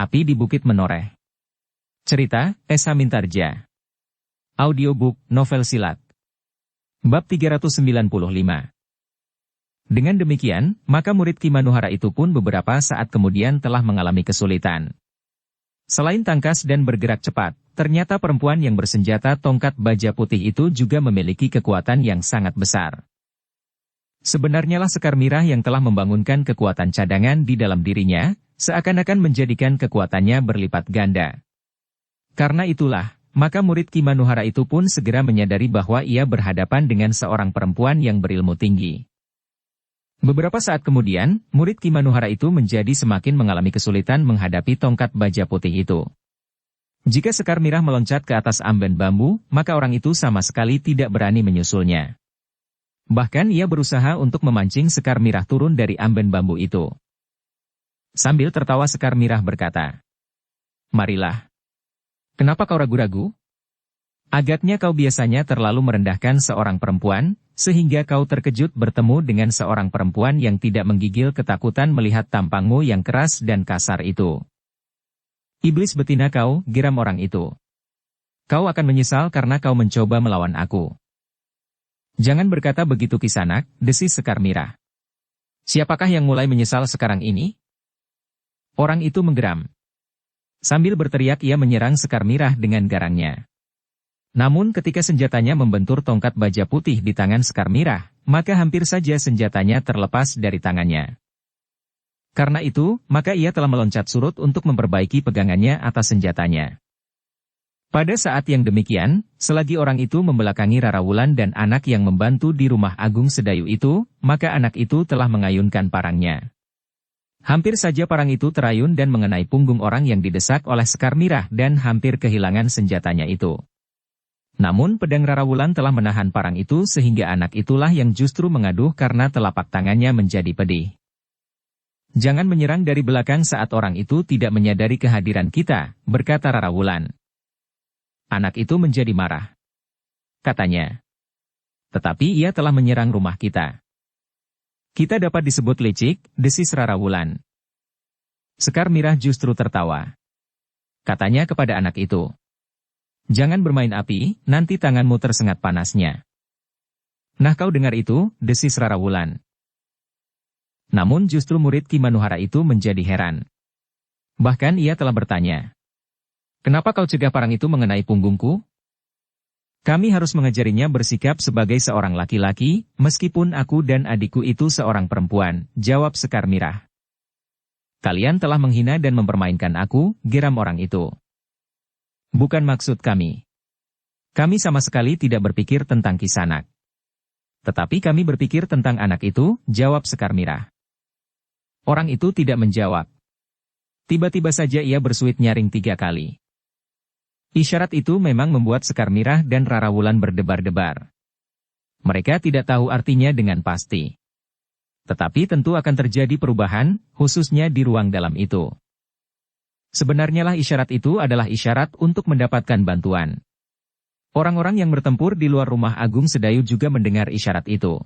Api di Bukit Menoreh. Cerita, Esa Mintarja. Audiobook, novel silat. Bab 395. Dengan demikian, maka murid Ki Manuhara itu pun beberapa saat kemudian telah mengalami kesulitan. Selain tangkas dan bergerak cepat, ternyata perempuan yang bersenjata tongkat baja putih itu juga memiliki kekuatan yang sangat besar. Sebenarnya lah Sekar Mirah yang telah membangunkan kekuatan cadangan di dalam dirinya, seakan-akan menjadikan kekuatannya berlipat ganda. Karena itulah, maka murid Ki Manuhara itu pun segera menyadari bahwa ia berhadapan dengan seorang perempuan yang berilmu tinggi. Beberapa saat kemudian, murid Ki Manuhara itu menjadi semakin mengalami kesulitan menghadapi tongkat baja putih itu. Jika Sekar Mirah meloncat ke atas amben bambu, maka orang itu sama sekali tidak berani menyusulnya. Bahkan ia berusaha untuk memancing Sekar Mirah turun dari amben bambu itu. Sambil tertawa Sekar Mirah berkata, "Marilah. Kenapa kau ragu-ragu? Agaknya kau biasanya terlalu merendahkan seorang perempuan, sehingga kau terkejut bertemu dengan seorang perempuan yang tidak menggigil ketakutan melihat tampangmu yang keras dan kasar itu. Iblis betina kau," geram orang itu. "Kau akan menyesal karena kau mencoba melawan aku." "Jangan berkata begitu Kisanak," desis Sekar Mirah. "Siapakah yang mulai menyesal sekarang ini?" Orang itu menggeram. Sambil berteriak ia menyerang Sekar Mirah dengan garangnya. Namun ketika senjatanya membentur tongkat baja putih di tangan Sekar Mirah, maka hampir saja senjatanya terlepas dari tangannya. Karena itu, maka ia telah meloncat surut untuk memperbaiki pegangannya atas senjatanya. Pada saat yang demikian, selagi orang itu membelakangi Rara Wulan dan anak yang membantu di rumah Agung Sedayu itu, maka anak itu telah mengayunkan parangnya. Hampir saja parang itu terayun dan mengenai punggung orang yang didesak oleh Sekar Mirah dan hampir kehilangan senjatanya itu. Namun pedang Rara Wulan telah menahan parang itu sehingga anak itulah yang justru mengaduh karena telapak tangannya menjadi pedih. "Jangan menyerang dari belakang saat orang itu tidak menyadari kehadiran kita," berkata Rara Wulan. Anak itu menjadi marah. Katanya, "Tetapi ia telah menyerang rumah kita." "Kita dapat disebut licik," desis Rara Wulan. Sekar Mirah justru tertawa. Katanya kepada anak itu, "Jangan bermain api, nanti tanganmu tersengat panasnya." "Nah kau dengar itu," desis Rara Wulan. Namun justru murid Ki Manuhara itu menjadi heran. Bahkan ia telah bertanya, "Kenapa kau cegah parang itu mengenai punggungku?" "Kami harus mengajarinya bersikap sebagai seorang laki-laki, meskipun aku dan adikku itu seorang perempuan," jawab Sekar Mirah. "Kalian telah menghina dan mempermainkan aku," geram orang itu. "Bukan maksud kami. Kami sama sekali tidak berpikir tentang Kisanak. Tetapi kami berpikir tentang anak itu," jawab Sekar Mirah. Orang itu tidak menjawab. Tiba-tiba saja ia bersuit nyaring 3 kali. Isyarat itu memang membuat Sekar Mirah dan Rara Wulan berdebar-debar. Mereka tidak tahu artinya dengan pasti. Tetapi tentu akan terjadi perubahan, khususnya di ruang dalam itu. Sebenarnya lah isyarat itu adalah isyarat untuk mendapatkan bantuan. Orang-orang yang bertempur di luar rumah Agung Sedayu juga mendengar isyarat itu.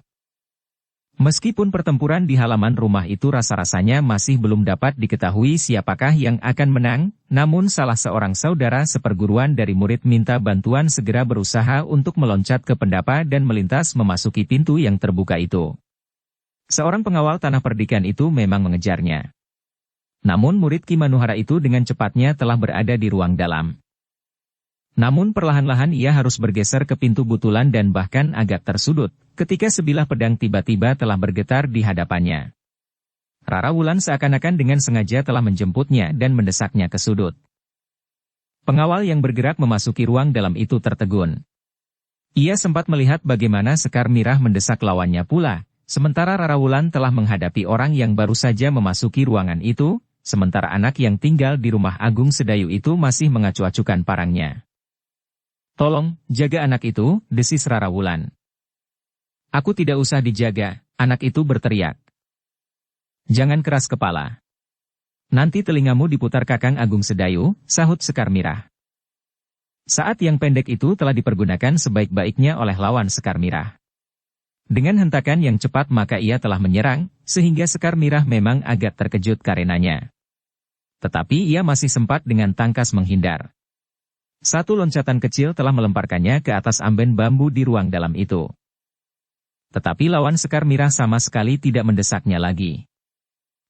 Meskipun pertempuran di halaman rumah itu rasa-rasanya masih belum dapat diketahui siapakah yang akan menang, namun salah seorang saudara seperguruan dari murid minta bantuan segera berusaha untuk meloncat ke pendapa dan melintas memasuki pintu yang terbuka itu. Seorang pengawal tanah perdikan itu memang mengejarnya. Namun murid Ki Manuhara itu dengan cepatnya telah berada di ruang dalam. Namun perlahan-lahan ia harus bergeser ke pintu butulan dan bahkan agak tersudut, ketika sebilah pedang tiba-tiba telah bergetar di hadapannya. Rara Wulan seakan-akan dengan sengaja telah menjemputnya dan mendesaknya ke sudut. Pengawal yang bergerak memasuki ruang dalam itu tertegun. Ia sempat melihat bagaimana Sekar Mirah mendesak lawannya pula, sementara Rara Wulan telah menghadapi orang yang baru saja memasuki ruangan itu, sementara anak yang tinggal di rumah Agung Sedayu itu masih mengacu-acukan parangnya. "Tolong, jaga anak itu," desis Rara Wulan. "Aku tidak usah dijaga," anak itu berteriak. "Jangan keras kepala. Nanti telingamu diputar Kakang Agung Sedayu," sahut Sekar Mirah. Saat yang pendek itu telah dipergunakan sebaik-baiknya oleh lawan Sekar Mirah. Dengan hentakan yang cepat maka ia telah menyerang, sehingga Sekar Mirah memang agak terkejut karenanya. Tetapi ia masih sempat dengan tangkas menghindar. Satu loncatan kecil telah melemparkannya ke atas amben bambu di ruang dalam itu. Tetapi lawan Sekar Mirah sama sekali tidak mendesaknya lagi.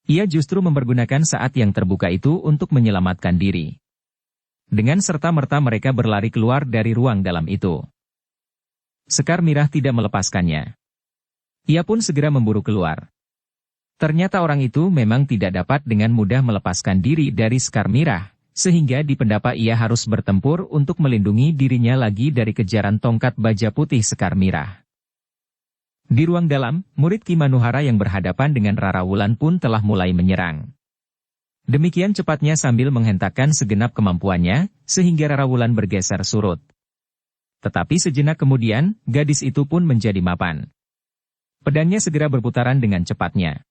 Ia justru mempergunakan saat yang terbuka itu untuk menyelamatkan diri. Dengan serta-merta mereka berlari keluar dari ruang dalam itu. Sekar Mirah tidak melepaskannya. Ia pun segera memburu keluar. Ternyata orang itu memang tidak dapat dengan mudah melepaskan diri dari Sekar Mirah, sehingga di pendapa ia harus bertempur untuk melindungi dirinya lagi dari kejaran tongkat baja putih Sekar Mirah. Di ruang dalam, murid Ki Manuhara yang berhadapan dengan Rara Wulan pun telah mulai menyerang. Demikian cepatnya sambil menghentakkan segenap kemampuannya, sehingga Rara Wulan bergeser surut. Tetapi sejenak kemudian, gadis itu pun menjadi mapan. Pedangnya segera berputaran dengan cepatnya.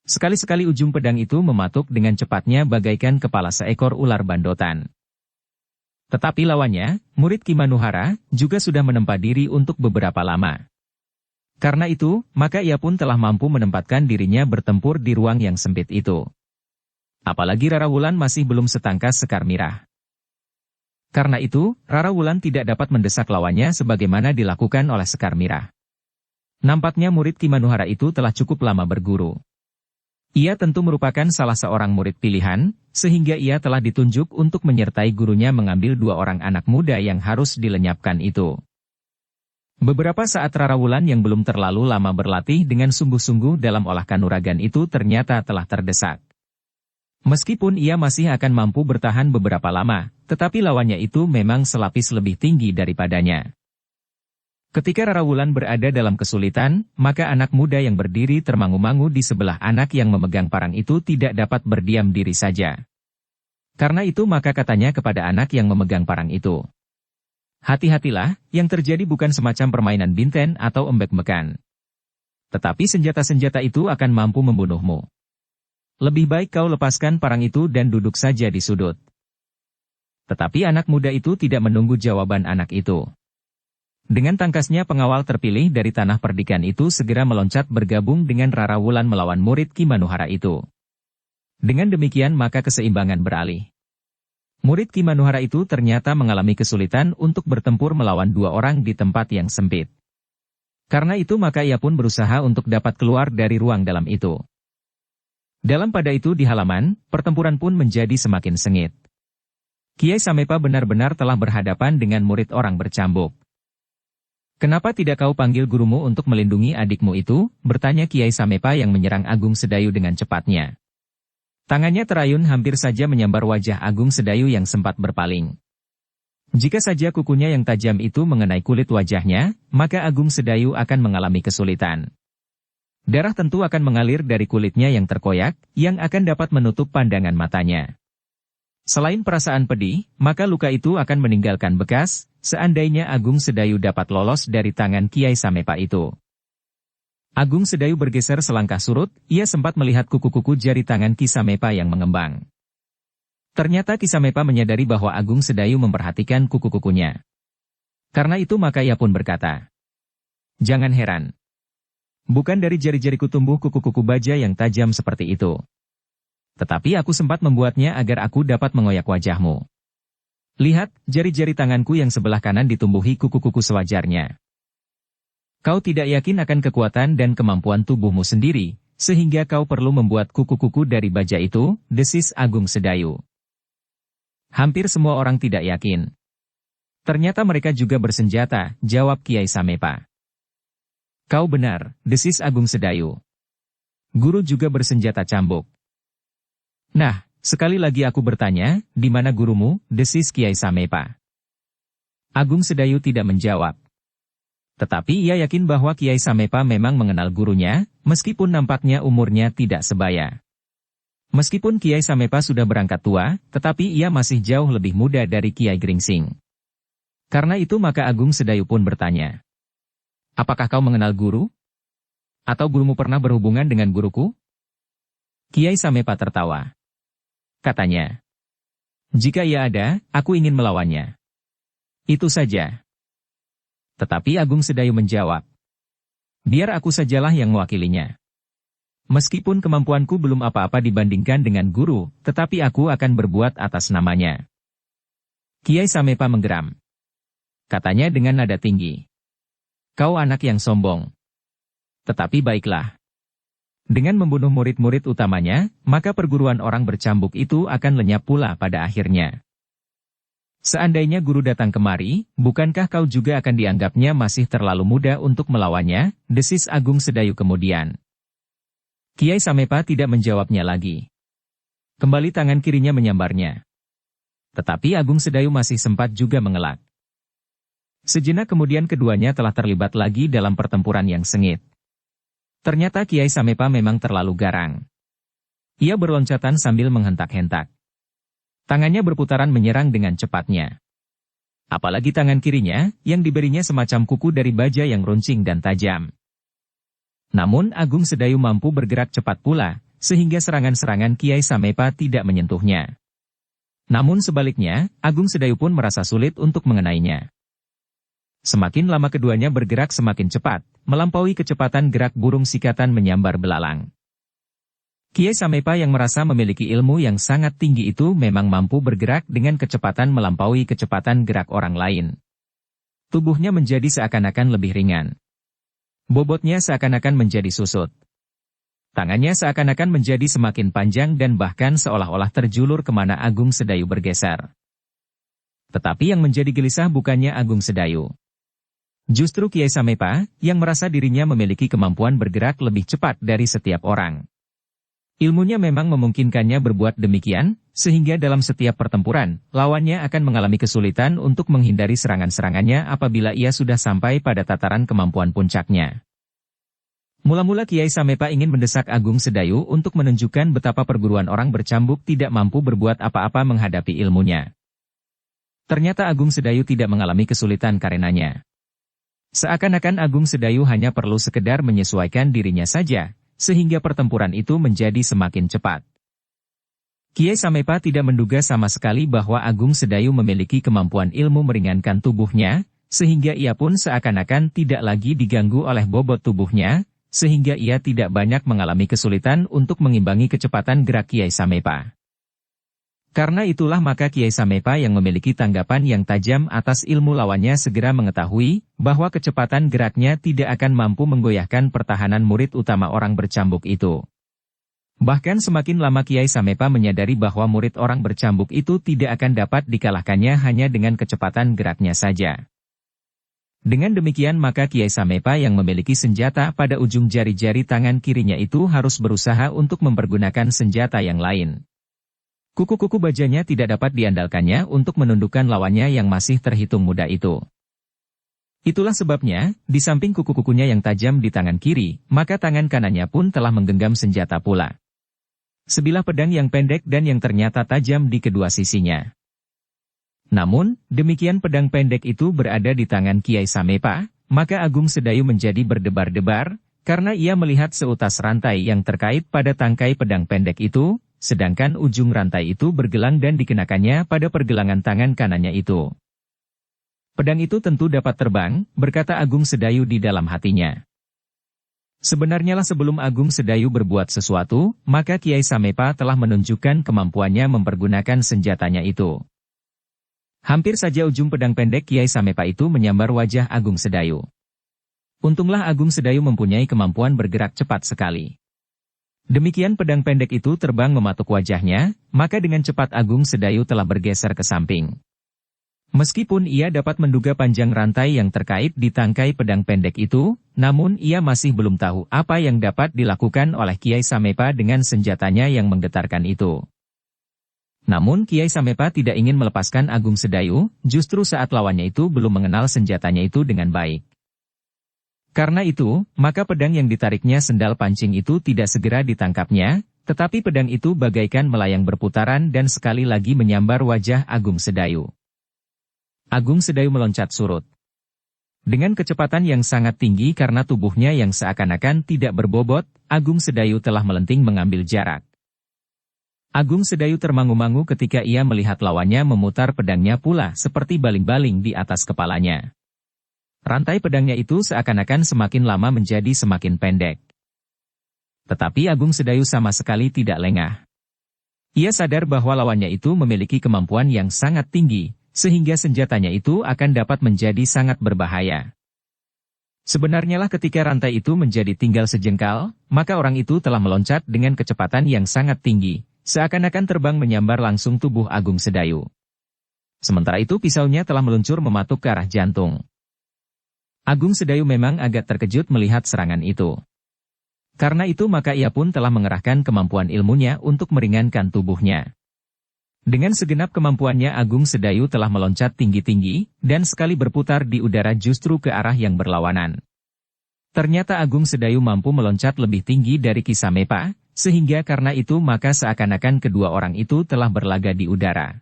Sekali-sekali ujung pedang itu mematuk dengan cepatnya bagaikan kepala seekor ular bandotan. Tetapi lawannya, murid Ki Manuhara, juga sudah menempa diri untuk beberapa lama. Karena itu, maka ia pun telah mampu menempatkan dirinya bertempur di ruang yang sempit itu. Apalagi Rara Wulan masih belum setangkas Sekar Mirah. Karena itu, Rara Wulan tidak dapat mendesak lawannya sebagaimana dilakukan oleh Sekar Mirah. Nampaknya murid Ki Manuhara itu telah cukup lama berguru. Ia tentu merupakan salah seorang murid pilihan, sehingga ia telah ditunjuk untuk menyertai gurunya mengambil 2 orang anak muda yang harus dilenyapkan itu. Beberapa saat Rara Wulan yang belum terlalu lama berlatih dengan sungguh-sungguh dalam olah kanuragan itu ternyata telah terdesak. Meskipun ia masih akan mampu bertahan beberapa lama, tetapi lawannya itu memang selapis lebih tinggi daripadanya. Ketika Rara Wulan berada dalam kesulitan, maka anak muda yang berdiri termangu-mangu di sebelah anak yang memegang parang itu tidak dapat berdiam diri saja. Karena itu maka katanya kepada anak yang memegang parang itu, "Hati-hatilah, yang terjadi bukan semacam permainan binten atau embek-embekan. Tetapi senjata-senjata itu akan mampu membunuhmu. Lebih baik kau lepaskan parang itu dan duduk saja di sudut." Tetapi anak muda itu tidak menunggu jawaban anak itu. Dengan tangkasnya pengawal terpilih dari tanah perdikan itu segera meloncat bergabung dengan Rara Wulan melawan murid Ki Manuhara itu. Dengan demikian maka keseimbangan beralih. Murid Ki Manuhara itu ternyata mengalami kesulitan untuk bertempur melawan 2 orang di tempat yang sempit. Karena itu maka ia pun berusaha untuk dapat keluar dari ruang dalam itu. Dalam pada itu di halaman, pertempuran pun menjadi semakin sengit. Kiai Samepa benar-benar telah berhadapan dengan murid orang bercambuk. "Kenapa tidak kau panggil gurumu untuk melindungi adikmu itu?" bertanya Kiai Samepa yang menyerang Agung Sedayu dengan cepatnya. Tangannya terayun hampir saja menyambar wajah Agung Sedayu yang sempat berpaling. Jika saja kukunya yang tajam itu mengenai kulit wajahnya, maka Agung Sedayu akan mengalami kesulitan. Darah tentu akan mengalir dari kulitnya yang terkoyak, yang akan dapat menutup pandangan matanya. Selain perasaan pedih, maka luka itu akan meninggalkan bekas, seandainya Agung Sedayu dapat lolos dari tangan Kiai Samepa itu. Agung Sedayu bergeser selangkah surut, ia sempat melihat kuku-kuku jari tangan Ki Samepa yang mengembang. Ternyata Ki Samepa menyadari bahwa Agung Sedayu memperhatikan kuku-kukunya. Karena itu maka ia pun berkata, "Jangan heran. Bukan dari jari-jariku tumbuh kuku-kuku baja yang tajam seperti itu. Tetapi aku sempat membuatnya agar aku dapat mengoyak wajahmu. Lihat, jari-jari tanganku yang sebelah kanan ditumbuhi kuku-kuku sewajarnya. Kau tidak yakin akan kekuatan dan kemampuan tubuhmu sendiri, sehingga kau perlu membuat kuku-kuku dari baja itu," desis Agung Sedayu. "Hampir semua orang tidak yakin. Ternyata mereka juga bersenjata," jawab Kiai Samepa. "Kau benar," desis Agung Sedayu. "Guru juga bersenjata cambuk." "Nah, sekali lagi aku bertanya, di mana gurumu?" desis Kiai Samepa. Agung Sedayu tidak menjawab. Tetapi ia yakin bahwa Kiai Samepa memang mengenal gurunya, meskipun nampaknya umurnya tidak sebaya. Meskipun Kiai Samepa sudah berangkat tua, tetapi ia masih jauh lebih muda dari Kiai Gringsing. Karena itu maka Agung Sedayu pun bertanya, "Apakah kau mengenal guru? Atau gurumu pernah berhubungan dengan guruku?" Kiai Samepa tertawa. Katanya, "Jika ia ada, aku ingin melawannya. Itu saja." Tetapi Agung Sedayu menjawab, "Biar aku sajalah yang mewakilinya." Meskipun kemampuanku belum apa-apa dibandingkan dengan guru, tetapi aku akan berbuat atas namanya. Kiai Samepa menggeram. Katanya dengan nada tinggi. Kau anak yang sombong. Tetapi baiklah. Dengan membunuh murid-murid utamanya, maka perguruan orang bercambuk itu akan lenyap pula pada akhirnya. Seandainya guru datang kemari, bukankah kau juga akan dianggapnya masih terlalu muda untuk melawannya, desis Agung Sedayu kemudian. Kiai Samepa tidak menjawabnya lagi. Kembali tangan kirinya menyambarnya. Tetapi Agung Sedayu masih sempat juga mengelak. Sejenak kemudian keduanya telah terlibat lagi dalam pertempuran yang sengit. Ternyata Kiai Samepa memang terlalu garang. Ia berloncatan sambil menghentak-hentak. Tangannya berputaran menyerang dengan cepatnya. Apalagi tangan kirinya, yang diberinya semacam kuku dari baja yang runcing dan tajam. Namun Agung Sedayu mampu bergerak cepat pula, sehingga serangan-serangan Kiai Samepa tidak menyentuhnya. Namun sebaliknya, Agung Sedayu pun merasa sulit untuk mengenainya. Semakin lama keduanya bergerak semakin cepat, melampaui kecepatan gerak burung sikatan menyambar belalang. Kiai Samepa yang merasa memiliki ilmu yang sangat tinggi itu memang mampu bergerak dengan kecepatan melampaui kecepatan gerak orang lain. Tubuhnya menjadi seakan-akan lebih ringan. Bobotnya seakan-akan menjadi susut. Tangannya seakan-akan menjadi semakin panjang dan bahkan seolah-olah terjulur kemana Agung Sedayu bergeser. Tetapi yang menjadi gelisah bukannya Agung Sedayu. Justru Kiai Samepa, yang merasa dirinya memiliki kemampuan bergerak lebih cepat dari setiap orang. Ilmunya memang memungkinkannya berbuat demikian, sehingga dalam setiap pertempuran, lawannya akan mengalami kesulitan untuk menghindari serangan-serangannya apabila ia sudah sampai pada tataran kemampuan puncaknya. Mula-mula Kiai Samepa ingin mendesak Agung Sedayu untuk menunjukkan betapa perguruan orang bercambuk tidak mampu berbuat apa-apa menghadapi ilmunya. Ternyata Agung Sedayu tidak mengalami kesulitan karenanya. Seakan-akan Agung Sedayu hanya perlu sekedar menyesuaikan dirinya saja, sehingga pertempuran itu menjadi semakin cepat. Kiai Samepa tidak menduga sama sekali bahwa Agung Sedayu memiliki kemampuan ilmu meringankan tubuhnya, sehingga ia pun seakan-akan tidak lagi diganggu oleh bobot tubuhnya, sehingga ia tidak banyak mengalami kesulitan untuk mengimbangi kecepatan gerak Kiai Samepa. Karena itulah maka Kiai Samepa yang memiliki tanggapan yang tajam atas ilmu lawannya segera mengetahui bahwa kecepatan geraknya tidak akan mampu menggoyahkan pertahanan murid utama orang bercambuk itu. Bahkan semakin lama Kiai Samepa menyadari bahwa murid orang bercambuk itu tidak akan dapat dikalahkannya hanya dengan kecepatan geraknya saja. Dengan demikian maka Kiai Samepa yang memiliki senjata pada ujung jari-jari tangan kirinya itu harus berusaha untuk mempergunakan senjata yang lain. Kuku-kuku bajanya tidak dapat diandalkannya untuk menundukkan lawannya yang masih terhitung muda itu. Itulah sebabnya, di samping kuku-kukunya yang tajam di tangan kiri, maka tangan kanannya pun telah menggenggam senjata pula. Sebilah pedang yang pendek dan yang ternyata tajam di kedua sisinya. Namun, demikian pedang pendek itu berada di tangan Kiai Samepa, maka Agung Sedayu menjadi berdebar-debar, karena ia melihat seutas rantai yang terkait pada tangkai pedang pendek itu, sedangkan ujung rantai itu bergelang dan dikenakannya pada pergelangan tangan kanannya itu. Pedang itu tentu dapat terbang, berkata Agung Sedayu di dalam hatinya. Sebenarnya lah sebelum Agung Sedayu berbuat sesuatu, maka Kiai Samepa telah menunjukkan kemampuannya mempergunakan senjatanya itu. Hampir saja ujung pedang pendek Kiai Samepa itu menyambar wajah Agung Sedayu. Untunglah Agung Sedayu mempunyai kemampuan bergerak cepat sekali. Demikian pedang pendek itu terbang mematuk wajahnya, maka dengan cepat Agung Sedayu telah bergeser ke samping. Meskipun ia dapat menduga panjang rantai yang terkait di tangkai pedang pendek itu, namun ia masih belum tahu apa yang dapat dilakukan oleh Kiai Samepa dengan senjatanya yang menggetarkan itu. Namun Kiai Samepa tidak ingin melepaskan Agung Sedayu, justru saat lawannya itu belum mengenal senjatanya itu dengan baik. Karena itu, maka pedang yang ditariknya sendal pancing itu tidak segera ditangkapnya, tetapi pedang itu bagaikan melayang berputaran dan sekali lagi menyambar wajah Agung Sedayu. Agung Sedayu meloncat surut. Dengan kecepatan yang sangat tinggi karena tubuhnya yang seakan-akan tidak berbobot, Agung Sedayu telah melenting mengambil jarak. Agung Sedayu termangu-mangu ketika ia melihat lawannya memutar pedangnya pula seperti baling-baling di atas kepalanya. Rantai pedangnya itu seakan-akan semakin lama menjadi semakin pendek. Tetapi Agung Sedayu sama sekali tidak lengah. Ia sadar bahwa lawannya itu memiliki kemampuan yang sangat tinggi, sehingga senjatanya itu akan dapat menjadi sangat berbahaya. Sebenarnya lah ketika rantai itu menjadi tinggal sejengkal, maka orang itu telah meloncat dengan kecepatan yang sangat tinggi, seakan-akan terbang menyambar langsung tubuh Agung Sedayu. Sementara itu pisaunya telah meluncur mematuk ke arah jantung. Agung Sedayu memang agak terkejut melihat serangan itu. Karena itu maka ia pun telah mengerahkan kemampuan ilmunya untuk meringankan tubuhnya. Dengan segenap kemampuannya Agung Sedayu telah meloncat tinggi-tinggi, dan sekali berputar di udara justru ke arah yang berlawanan. Ternyata Agung Sedayu mampu meloncat lebih tinggi dari Kisamepa, sehingga karena itu maka seakan-akan kedua orang itu telah berlaga di udara.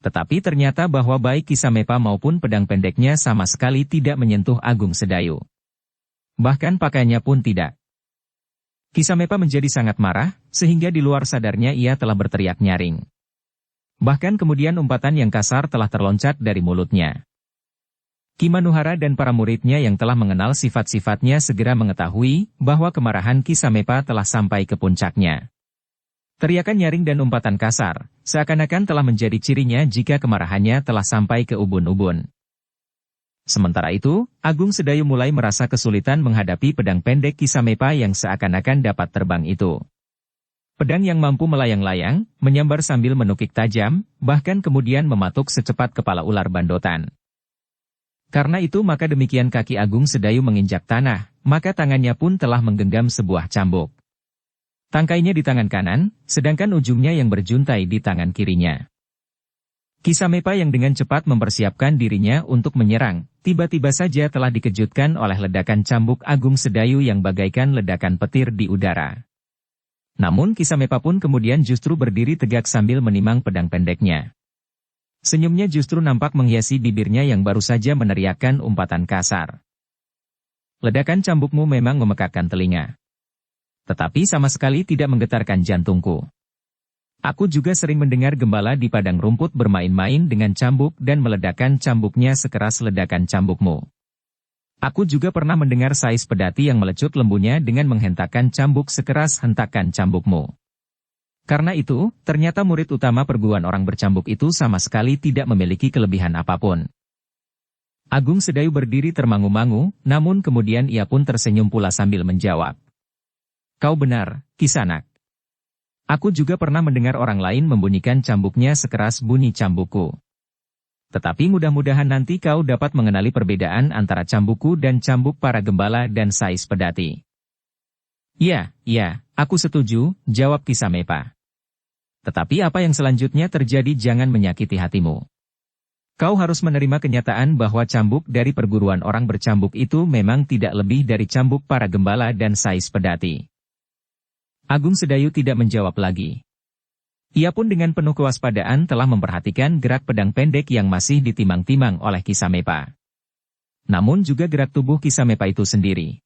Tetapi ternyata bahwa baik Kisamepa maupun pedang pendeknya sama sekali tidak menyentuh Agung Sedayu. Bahkan pakaiannya pun tidak. Kisamepa menjadi sangat marah, sehingga di luar sadarnya ia telah berteriak nyaring. Bahkan kemudian umpatan yang kasar telah terloncat dari mulutnya. Kimanuhara dan para muridnya yang telah mengenal sifat-sifatnya segera mengetahui bahwa kemarahan Kisamepa telah sampai ke puncaknya. Teriakan nyaring dan umpatan kasar, seakan-akan telah menjadi cirinya jika kemarahannya telah sampai ke ubun-ubun. Sementara itu, Agung Sedayu mulai merasa kesulitan menghadapi pedang pendek Kisamepa yang seakan-akan dapat terbang itu. Pedang yang mampu melayang-layang, menyambar sambil menukik tajam, bahkan kemudian mematuk secepat kepala ular bandotan. Karena itu maka demikian kaki Agung Sedayu menginjak tanah, maka tangannya pun telah menggenggam sebuah cambuk. Tangkainya di tangan kanan, sedangkan ujungnya yang berjuntai di tangan kirinya. Kisamepa yang dengan cepat mempersiapkan dirinya untuk menyerang, tiba-tiba saja telah dikejutkan oleh ledakan cambuk Agung Sedayu yang bagaikan ledakan petir di udara. Namun Kisamepa pun kemudian justru berdiri tegak sambil menimang pedang pendeknya. Senyumnya justru nampak menghiasi bibirnya yang baru saja meneriakkan umpatan kasar. Ledakan cambukmu memang memekakkan telinga. Tetapi sama sekali tidak menggetarkan jantungku. Aku juga sering mendengar gembala di padang rumput bermain-main dengan cambuk dan meledakkan cambuknya sekeras ledakan cambukmu. Aku juga pernah mendengar Sais Pedati yang melecut lembunya dengan menghentakkan cambuk sekeras hentakan cambukmu. Karena itu, ternyata murid utama perguruan orang bercambuk itu sama sekali tidak memiliki kelebihan apapun. Agung Sedayu berdiri termangu-mangu, namun kemudian ia pun tersenyum pula sambil menjawab. Kau benar, Kisanak. Aku juga pernah mendengar orang lain membunyikan cambuknya sekeras bunyi cambukku. Tetapi mudah-mudahan nanti kau dapat mengenali perbedaan antara cambukku dan cambuk para gembala dan Sais Pedati. Ya, aku setuju, jawab Kisamepa. Tetapi apa yang selanjutnya terjadi jangan menyakiti hatimu. Kau harus menerima kenyataan bahwa cambuk dari perguruan orang bercambuk itu memang tidak lebih dari cambuk para gembala dan Sais Pedati. Agung Sedayu tidak menjawab lagi. Ia pun dengan penuh kewaspadaan telah memperhatikan gerak pedang pendek yang masih ditimang-timang oleh Kisamepa. Namun juga gerak tubuh Kisamepa itu sendiri.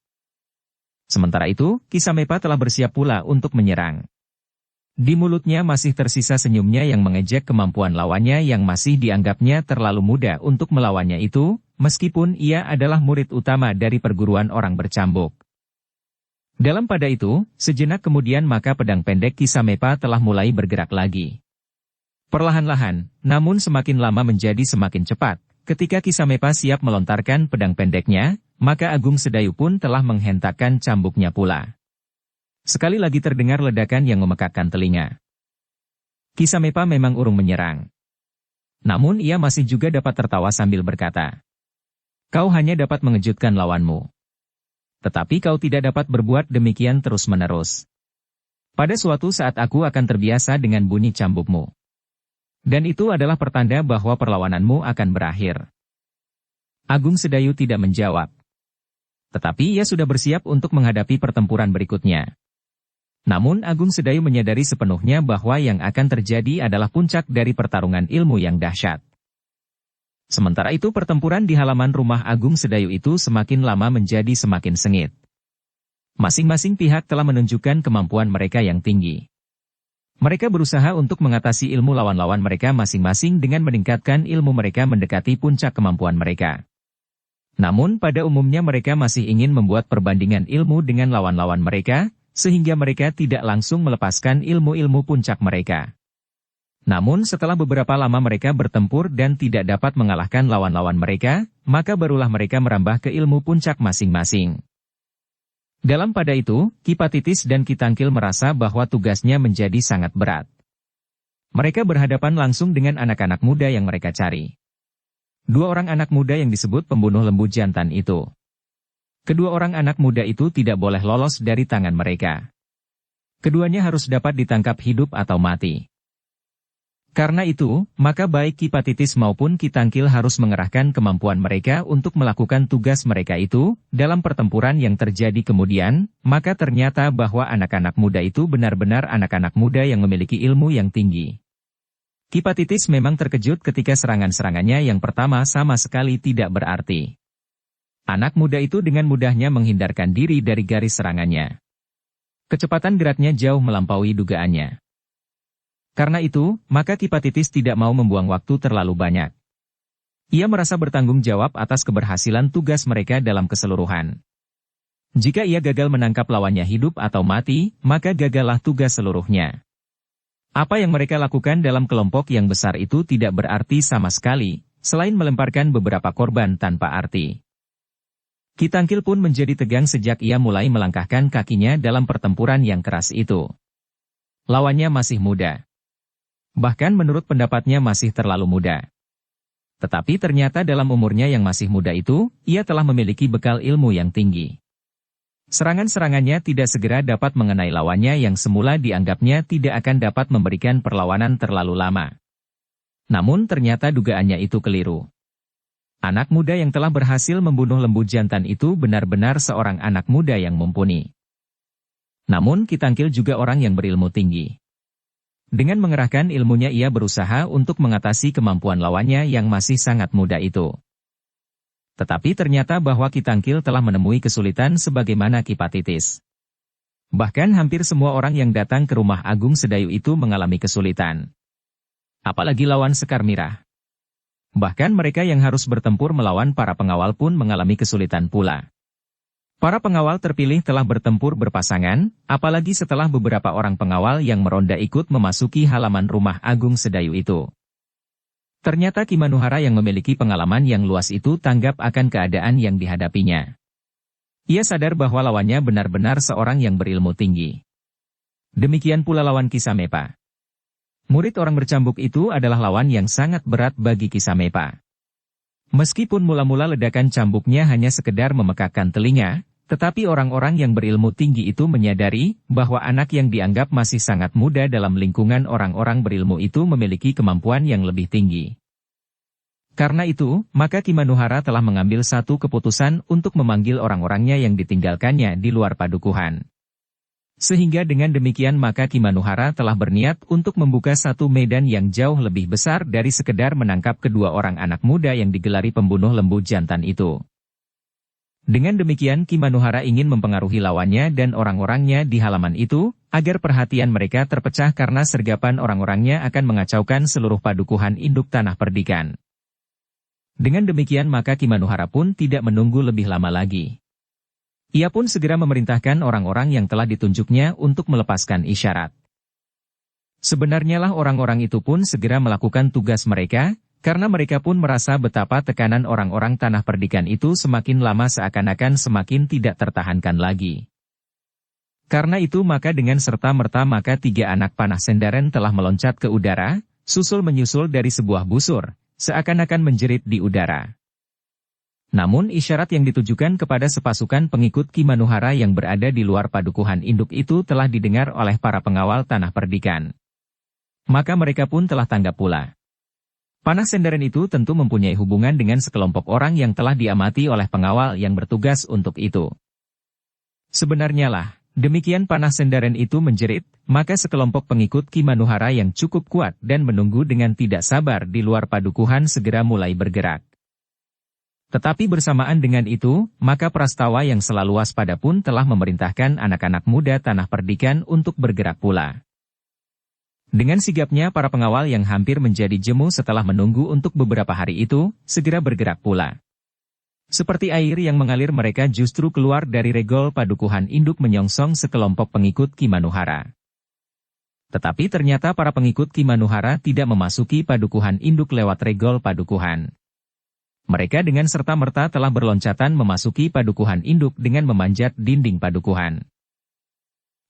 Sementara itu, Kisamepa telah bersiap pula untuk menyerang. Di mulutnya masih tersisa senyumnya yang mengejek kemampuan lawannya yang masih dianggapnya terlalu muda untuk melawannya itu, meskipun ia adalah murid utama dari perguruan orang bercambuk. Dalam pada itu, sejenak kemudian maka pedang pendek Kisamepa telah mulai bergerak lagi. Perlahan-lahan, namun semakin lama menjadi semakin cepat, ketika Kisamepa siap melontarkan pedang pendeknya, maka Agung Sedayu pun telah menghentakkan cambuknya pula. Sekali lagi terdengar ledakan yang memekakkan telinga. Kisamepa memang urung menyerang. Namun ia masih juga dapat tertawa sambil berkata, "Kau hanya dapat mengejutkan lawanmu. Tetapi kau tidak dapat berbuat demikian terus-menerus. Pada suatu saat aku akan terbiasa dengan bunyi cambukmu. Dan itu adalah pertanda bahwa perlawananmu akan berakhir." Agung Sedayu tidak menjawab. Tetapi ia sudah bersiap untuk menghadapi pertempuran berikutnya. Namun Agung Sedayu menyadari sepenuhnya bahwa yang akan terjadi adalah puncak dari pertarungan ilmu yang dahsyat. Sementara itu pertempuran di halaman rumah Agung Sedayu itu semakin lama menjadi semakin sengit. Masing-masing pihak telah menunjukkan kemampuan mereka yang tinggi. Mereka berusaha untuk mengatasi ilmu lawan-lawan mereka masing-masing dengan meningkatkan ilmu mereka mendekati puncak kemampuan mereka. Namun pada umumnya mereka masih ingin membuat perbandingan ilmu dengan lawan-lawan mereka, sehingga mereka tidak langsung melepaskan ilmu-ilmu puncak mereka. Namun setelah beberapa lama mereka bertempur dan tidak dapat mengalahkan lawan-lawan mereka, maka barulah mereka merambah ke ilmu puncak masing-masing. Dalam pada itu, Kipatitis dan Kitangkil merasa bahwa tugasnya menjadi sangat berat. Mereka berhadapan langsung dengan anak-anak muda yang mereka cari. Dua orang anak muda yang disebut pembunuh lembu jantan itu. Kedua orang anak muda itu tidak boleh lolos dari tangan mereka. Keduanya harus dapat ditangkap hidup atau mati. Karena itu, maka baik Kipatitis maupun Kitangkil harus mengerahkan kemampuan mereka untuk melakukan tugas mereka itu. Dalam pertempuran yang terjadi kemudian, maka ternyata bahwa anak-anak muda itu benar-benar anak-anak muda yang memiliki ilmu yang tinggi. Kipatitis memang terkejut ketika serangan-serangannya yang pertama sama sekali tidak berarti. Anak muda itu dengan mudahnya menghindarkan diri dari garis serangannya. Kecepatan geraknya jauh melampaui dugaannya. Karena itu, maka Kipatitis tidak mau membuang waktu terlalu banyak. Ia merasa bertanggung jawab atas keberhasilan tugas mereka dalam keseluruhan. Jika ia gagal menangkap lawannya hidup atau mati, maka gagallah tugas seluruhnya. Apa yang mereka lakukan dalam kelompok yang besar itu tidak berarti sama sekali, selain melemparkan beberapa korban tanpa arti. Kitangkil pun menjadi tegang sejak ia mulai melangkahkan kakinya dalam pertempuran yang keras itu. Lawannya masih muda. Bahkan menurut pendapatnya masih terlalu muda. Tetapi ternyata dalam umurnya yang masih muda itu, ia telah memiliki bekal ilmu yang tinggi. Serangan-serangannya tidak segera dapat mengenai lawannya yang semula dianggapnya tidak akan dapat memberikan perlawanan terlalu lama. Namun ternyata dugaannya itu keliru. Anak muda yang telah berhasil membunuh lembu jantan itu benar-benar seorang anak muda yang mumpuni. Namun Kitangkil juga orang yang berilmu tinggi. Dengan mengerahkan ilmunya ia berusaha untuk mengatasi kemampuan lawannya yang masih sangat muda itu. Tetapi ternyata bahwa Kitangkil telah menemui kesulitan sebagaimana Kipatitis. Bahkan hampir semua orang yang datang ke rumah Agung Sedayu itu mengalami kesulitan. Apalagi lawan Sekar Mirah. Bahkan mereka yang harus bertempur melawan para pengawal pun mengalami kesulitan pula. Para pengawal terpilih telah bertempur berpasangan, apalagi setelah beberapa orang pengawal yang meronda ikut memasuki halaman rumah Agung Sedayu itu. Ternyata Kimanuhara yang memiliki pengalaman yang luas itu tanggap akan keadaan yang dihadapinya. Ia sadar bahwa lawannya benar-benar seorang yang berilmu tinggi. Demikian pula lawan Kisamepa. Murid orang bercambuk itu adalah lawan yang sangat berat bagi Kisamepa. Meskipun mula-mula ledakan cambuknya hanya sekedar memekakkan telinga, tetapi orang-orang yang berilmu tinggi itu menyadari bahwa anak yang dianggap masih sangat muda dalam lingkungan orang-orang berilmu itu memiliki kemampuan yang lebih tinggi. Karena itu, maka Kimanuhara telah mengambil satu keputusan untuk memanggil orang-orangnya yang ditinggalkannya di luar padukuhan. Sehingga dengan demikian maka Kimanuhara telah berniat untuk membuka satu medan yang jauh lebih besar dari sekedar menangkap kedua orang anak muda yang digelari pembunuh lembu jantan itu. Dengan demikian Kimanuhara ingin mempengaruhi lawannya dan orang-orangnya di halaman itu, agar perhatian mereka terpecah karena sergapan orang-orangnya akan mengacaukan seluruh padukuhan induk Tanah Perdikan. Dengan demikian maka Kimanuhara pun tidak menunggu lebih lama lagi. Ia pun segera memerintahkan orang-orang yang telah ditunjuknya untuk melepaskan isyarat. Sebenarnya lah orang-orang itu pun segera melakukan tugas mereka, karena mereka pun merasa betapa tekanan orang-orang Tanah Perdikan itu semakin lama seakan-akan semakin tidak tertahankan lagi. Karena itu maka dengan serta-merta maka 3 anak panah Sendaren telah meloncat ke udara, susul menyusul dari sebuah busur, seakan-akan menjerit di udara. Namun isyarat yang ditujukan kepada sepasukan pengikut Kimanuhara yang berada di luar padukuhan induk itu telah didengar oleh para pengawal Tanah Perdikan. Maka mereka pun telah tanggap pula. Panah Sendaren itu tentu mempunyai hubungan dengan sekelompok orang yang telah diamati oleh pengawal yang bertugas untuk itu. Sebenarnya lah, demikian Panah Sendaren itu menjerit, maka sekelompok pengikut Kimanuhara yang cukup kuat dan menunggu dengan tidak sabar di luar padukuhan segera mulai bergerak. Tetapi bersamaan dengan itu, maka Prastawa yang selalu waspada pun telah memerintahkan anak-anak muda Tanah Perdikan untuk bergerak pula. Dengan sigapnya para pengawal yang hampir menjadi jemu setelah menunggu untuk beberapa hari itu, segera bergerak pula. Seperti air yang mengalir, mereka justru keluar dari regol padukuhan induk menyongsong sekelompok pengikut Ki Manuhara. Tetapi ternyata para pengikut Ki Manuhara tidak memasuki padukuhan induk lewat regol padukuhan. Mereka dengan serta-merta telah berloncatan memasuki padukuhan induk dengan memanjat dinding padukuhan.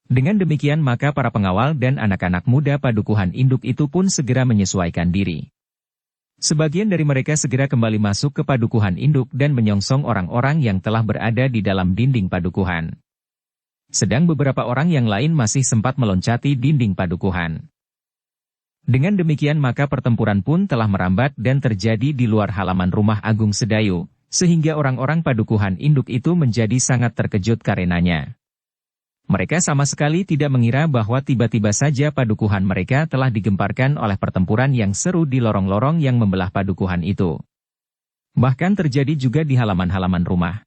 Dengan demikian maka para pengawal dan anak-anak muda padukuhan induk itu pun segera menyesuaikan diri. Sebagian dari mereka segera kembali masuk ke padukuhan induk dan menyongsong orang-orang yang telah berada di dalam dinding padukuhan. Sedang beberapa orang yang lain masih sempat meloncati dinding padukuhan. Dengan demikian maka pertempuran pun telah merambat dan terjadi di luar halaman rumah Agung Sedayu, sehingga orang-orang padukuhan induk itu menjadi sangat terkejut karenanya. Mereka sama sekali tidak mengira bahwa tiba-tiba saja padukuhan mereka telah digemparkan oleh pertempuran yang seru di lorong-lorong yang membelah padukuhan itu. Bahkan terjadi juga di halaman-halaman rumah.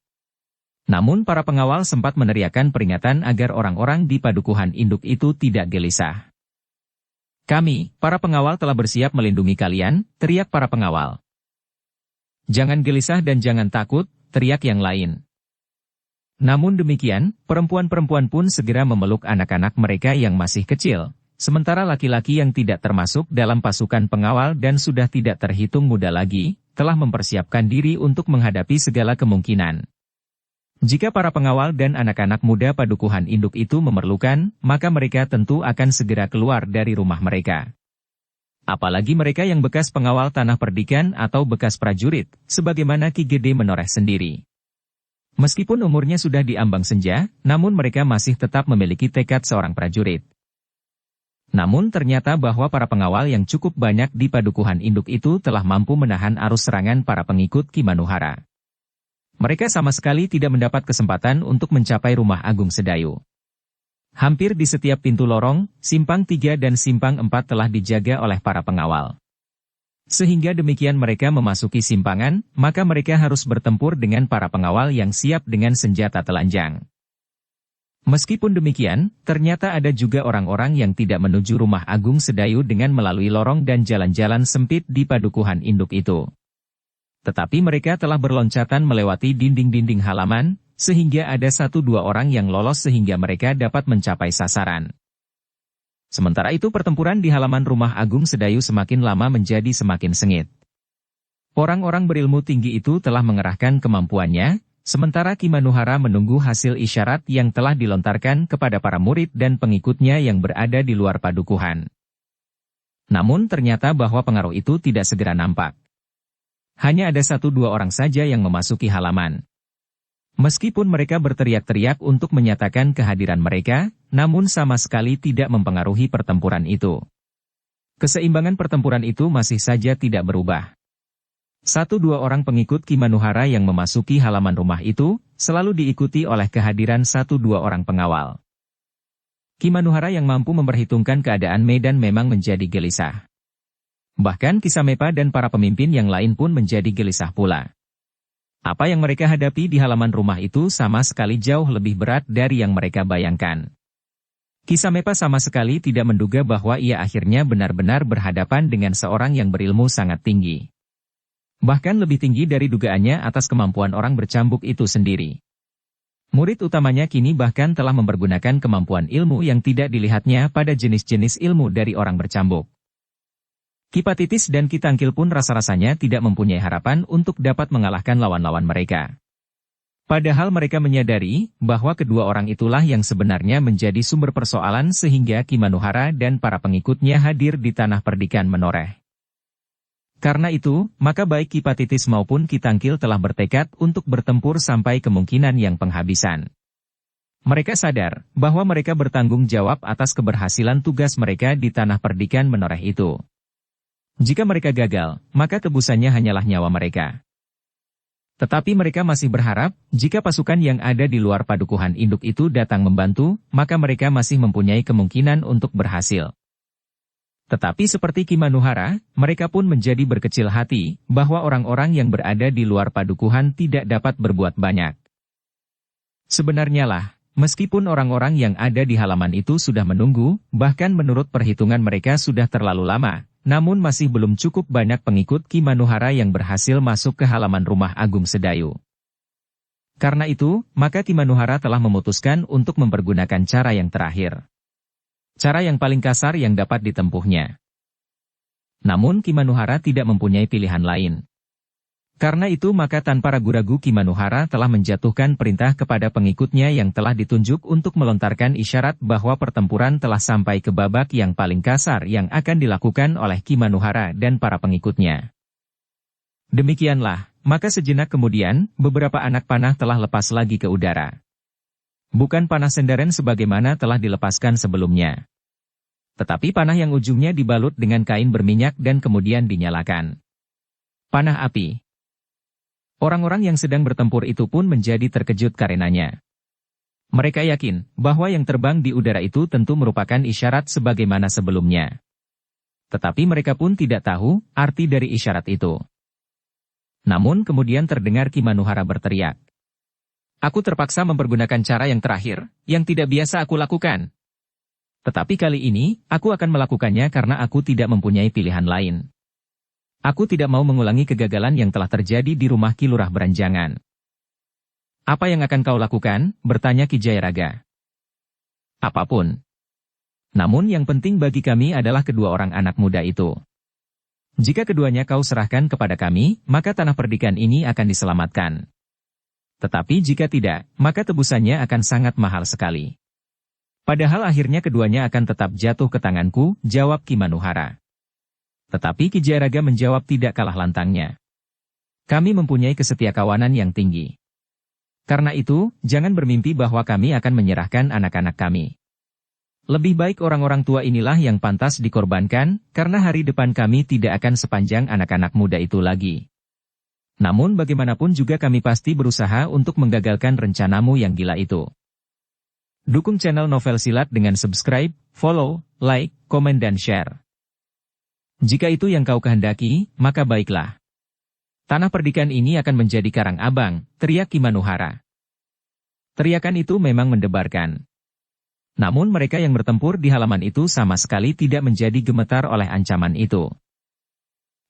Namun para pengawal sempat meneriakkan peringatan agar orang-orang di padukuhan induk itu tidak gelisah. "Kami, para pengawal telah bersiap melindungi kalian," teriak para pengawal. "Jangan gelisah dan jangan takut," teriak yang lain. Namun demikian, perempuan-perempuan pun segera memeluk anak-anak mereka yang masih kecil, sementara laki-laki yang tidak termasuk dalam pasukan pengawal dan sudah tidak terhitung muda lagi, telah mempersiapkan diri untuk menghadapi segala kemungkinan. Jika para pengawal dan anak-anak muda padukuhan induk itu memerlukan, maka mereka tentu akan segera keluar dari rumah mereka. Apalagi mereka yang bekas pengawal tanah perdikan atau bekas prajurit, sebagaimana Ki Gede menoreh sendiri. Meskipun umurnya sudah di ambang senja, namun mereka masih tetap memiliki tekad seorang prajurit. Namun ternyata bahwa para pengawal yang cukup banyak di padukuhan induk itu telah mampu menahan arus serangan para pengikut Ki Manuhara. Mereka sama sekali tidak mendapat kesempatan untuk mencapai rumah Agung Sedayu. Hampir di setiap pintu lorong, simpang 3 dan simpang 4 telah dijaga oleh para pengawal. Sehingga demikian mereka memasuki simpangan, maka mereka harus bertempur dengan para pengawal yang siap dengan senjata telanjang. Meskipun demikian, ternyata ada juga orang-orang yang tidak menuju rumah Agung Sedayu dengan melalui lorong dan jalan-jalan sempit di padukuhan induk itu. Tetapi mereka telah berloncatan melewati dinding-dinding halaman, sehingga ada 1-2 orang yang lolos sehingga mereka dapat mencapai sasaran. Sementara itu pertempuran di halaman rumah Agung Sedayu semakin lama menjadi semakin sengit. Orang-orang berilmu tinggi itu telah mengerahkan kemampuannya, sementara Ki Manuhara menunggu hasil isyarat yang telah dilontarkan kepada para murid dan pengikutnya yang berada di luar padukuhan. Namun ternyata bahwa pengaruh itu tidak segera nampak. Hanya ada 1-2 orang saja yang memasuki halaman. Meskipun mereka berteriak-teriak untuk menyatakan kehadiran mereka, namun sama sekali tidak mempengaruhi pertempuran itu. Keseimbangan pertempuran itu masih saja tidak berubah. 1-2 orang pengikut Ki Manuhara yang memasuki halaman rumah itu, selalu diikuti oleh kehadiran 1-2 orang pengawal. Ki Manuhara yang mampu memperhitungkan keadaan medan memang menjadi gelisah. Bahkan Ki Samepa dan para pemimpin yang lain pun menjadi gelisah pula. Apa yang mereka hadapi di halaman rumah itu sama sekali jauh lebih berat dari yang mereka bayangkan. Ki Samepa sama sekali tidak menduga bahwa ia akhirnya benar-benar berhadapan dengan seorang yang berilmu sangat tinggi. Bahkan lebih tinggi dari dugaannya atas kemampuan orang bercambuk itu sendiri. Murid utamanya kini bahkan telah mempergunakan kemampuan ilmu yang tidak dilihatnya pada jenis-jenis ilmu dari orang bercambuk. Ki Patitis dan Ki Tangkil pun rasa-rasanya tidak mempunyai harapan untuk dapat mengalahkan lawan-lawan mereka. Padahal mereka menyadari bahwa kedua orang itulah yang sebenarnya menjadi sumber persoalan sehingga Ki Manuhara dan para pengikutnya hadir di tanah perdikan menoreh. Karena itu, maka baik Ki Patitis maupun Ki Tangkil telah bertekad untuk bertempur sampai kemungkinan yang penghabisan. Mereka sadar bahwa mereka bertanggung jawab atas keberhasilan tugas mereka di tanah perdikan menoreh itu. Jika mereka gagal, maka tebusannya hanyalah nyawa mereka. Tetapi mereka masih berharap, jika pasukan yang ada di luar padukuhan induk itu datang membantu, maka mereka masih mempunyai kemungkinan untuk berhasil. Tetapi seperti Ki Manuhara, mereka pun menjadi berkecil hati, bahwa orang-orang yang berada di luar padukuhan tidak dapat berbuat banyak. Sebenarnya lah, meskipun orang-orang yang ada di halaman itu sudah menunggu, bahkan menurut perhitungan mereka sudah terlalu lama, namun masih belum cukup banyak pengikut Ki Manuhara yang berhasil masuk ke halaman rumah Agung Sedayu. Karena itu, maka Ki Manuhara telah memutuskan untuk mempergunakan cara yang terakhir. Cara yang paling kasar yang dapat ditempuhnya. Namun Ki Manuhara tidak mempunyai pilihan lain. Karena itu maka tanpa ragu-ragu Ki Manuhara telah menjatuhkan perintah kepada pengikutnya yang telah ditunjuk untuk melontarkan isyarat bahwa pertempuran telah sampai ke babak yang paling kasar yang akan dilakukan oleh Ki Manuhara dan para pengikutnya. Demikianlah, maka sejenak kemudian, beberapa anak panah telah lepas lagi ke udara. Bukan panah senderen sebagaimana telah dilepaskan sebelumnya. Tetapi panah yang ujungnya dibalut dengan kain berminyak dan kemudian dinyalakan. Panah api. Orang-orang yang sedang bertempur itu pun menjadi terkejut karenanya. Mereka yakin bahwa yang terbang di udara itu tentu merupakan isyarat sebagaimana sebelumnya. Tetapi mereka pun tidak tahu arti dari isyarat itu. Namun kemudian terdengar Ki Manuhara berteriak. Aku terpaksa mempergunakan cara yang terakhir, yang tidak biasa aku lakukan. Tetapi kali ini, aku akan melakukannya karena aku tidak mempunyai pilihan lain. Aku tidak mau mengulangi kegagalan yang telah terjadi di rumah Ki Lurah Beranjangan. Apa yang akan kau lakukan? Bertanya Ki Jayaraga. Apapun. Namun yang penting bagi kami adalah kedua orang anak muda itu. Jika keduanya kau serahkan kepada kami, maka tanah perdikan ini akan diselamatkan. Tetapi jika tidak, maka tebusannya akan sangat mahal sekali. Padahal akhirnya keduanya akan tetap jatuh ke tanganku, jawab Ki Manuhara. Tetapi Ki Jayaraga menjawab tidak kalah lantangnya. Kami mempunyai kesetiakawanan yang tinggi. Karena itu, jangan bermimpi bahwa kami akan menyerahkan anak-anak kami. Lebih baik orang-orang tua inilah yang pantas dikorbankan, karena hari depan kami tidak akan sepanjang anak-anak muda itu lagi. Namun bagaimanapun juga kami pasti berusaha untuk menggagalkan rencanamu yang gila itu. Dukung channel Novel Silat dengan subscribe, follow, like, komen dan share. Jika itu yang kau kehendaki, maka baiklah. Tanah perdikan ini akan menjadi karang abang, teriak Ki Manuhara. Teriakan itu memang mendebarkan. Namun mereka yang bertempur di halaman itu sama sekali tidak menjadi gemetar oleh ancaman itu.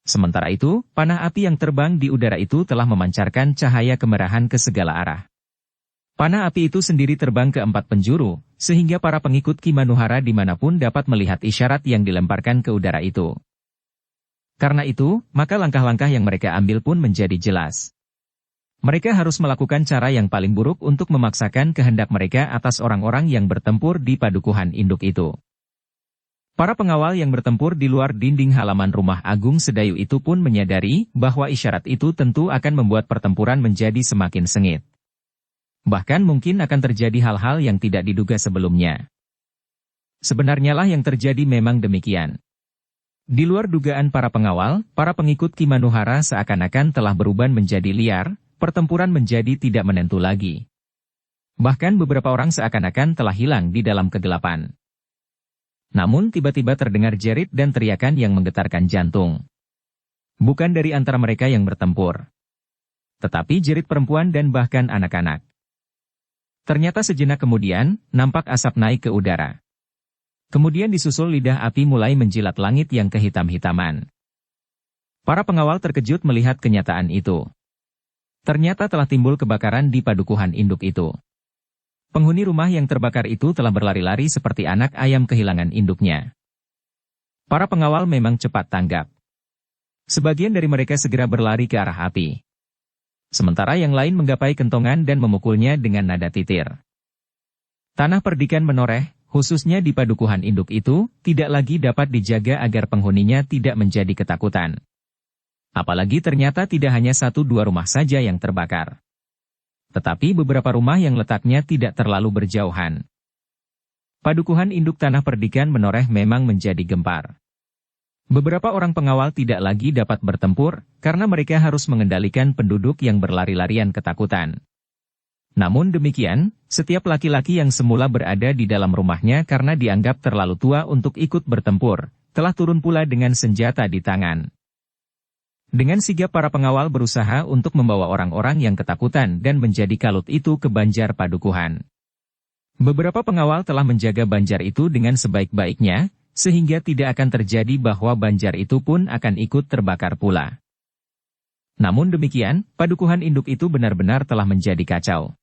Sementara itu, panah api yang terbang di udara itu telah memancarkan cahaya kemerahan ke segala arah. Panah api itu sendiri terbang ke 4 penjuru, sehingga para pengikut Ki Manuhara dimanapun dapat melihat isyarat yang dilemparkan ke udara itu. Karena itu, maka langkah-langkah yang mereka ambil pun menjadi jelas. Mereka harus melakukan cara yang paling buruk untuk memaksakan kehendak mereka atas orang-orang yang bertempur di padukuhan induk itu. Para pengawal yang bertempur di luar dinding halaman rumah Agung Sedayu itu pun menyadari bahwa isyarat itu tentu akan membuat pertempuran menjadi semakin sengit. Bahkan mungkin akan terjadi hal-hal yang tidak diduga sebelumnya. Sebenarnya lah yang terjadi memang demikian. Di luar dugaan para pengawal, para pengikut Ki Manuhara seakan-akan telah berubah menjadi liar, pertempuran menjadi tidak menentu lagi. Bahkan beberapa orang seakan-akan telah hilang di dalam kegelapan. Namun tiba-tiba terdengar jerit dan teriakan yang menggetarkan jantung. Bukan dari antara mereka yang bertempur. Tetapi jerit perempuan dan bahkan anak-anak. Ternyata sejenak kemudian, nampak asap naik ke udara. Kemudian disusul lidah api mulai menjilat langit yang kehitam-hitaman. Para pengawal terkejut melihat kenyataan itu. Ternyata telah timbul kebakaran di padukuhan induk itu. Penghuni rumah yang terbakar itu telah berlari-lari seperti anak ayam kehilangan induknya. Para pengawal memang cepat tanggap. Sebagian dari mereka segera berlari ke arah api. Sementara yang lain menggapai kentongan dan memukulnya dengan nada titir. Tanah perdikan menoreh, khususnya di padukuhan induk itu, tidak lagi dapat dijaga agar penghuninya tidak menjadi ketakutan. Apalagi ternyata tidak hanya 1-2 rumah saja yang terbakar. Tetapi beberapa rumah yang letaknya tidak terlalu berjauhan. Padukuhan induk tanah perdikan menoreh memang menjadi gempar. Beberapa orang pengawal tidak lagi dapat bertempur, karena mereka harus mengendalikan penduduk yang berlari-larian ketakutan. Namun demikian, setiap laki-laki yang semula berada di dalam rumahnya karena dianggap terlalu tua untuk ikut bertempur, telah turun pula dengan senjata di tangan. Dengan sigap para pengawal berusaha untuk membawa orang-orang yang ketakutan dan menjadi kalut itu ke Banjar Padukuhan. Beberapa pengawal telah menjaga Banjar itu dengan sebaik-baiknya, sehingga tidak akan terjadi bahwa Banjar itu pun akan ikut terbakar pula. Namun demikian, padukuhan induk itu benar-benar telah menjadi kacau.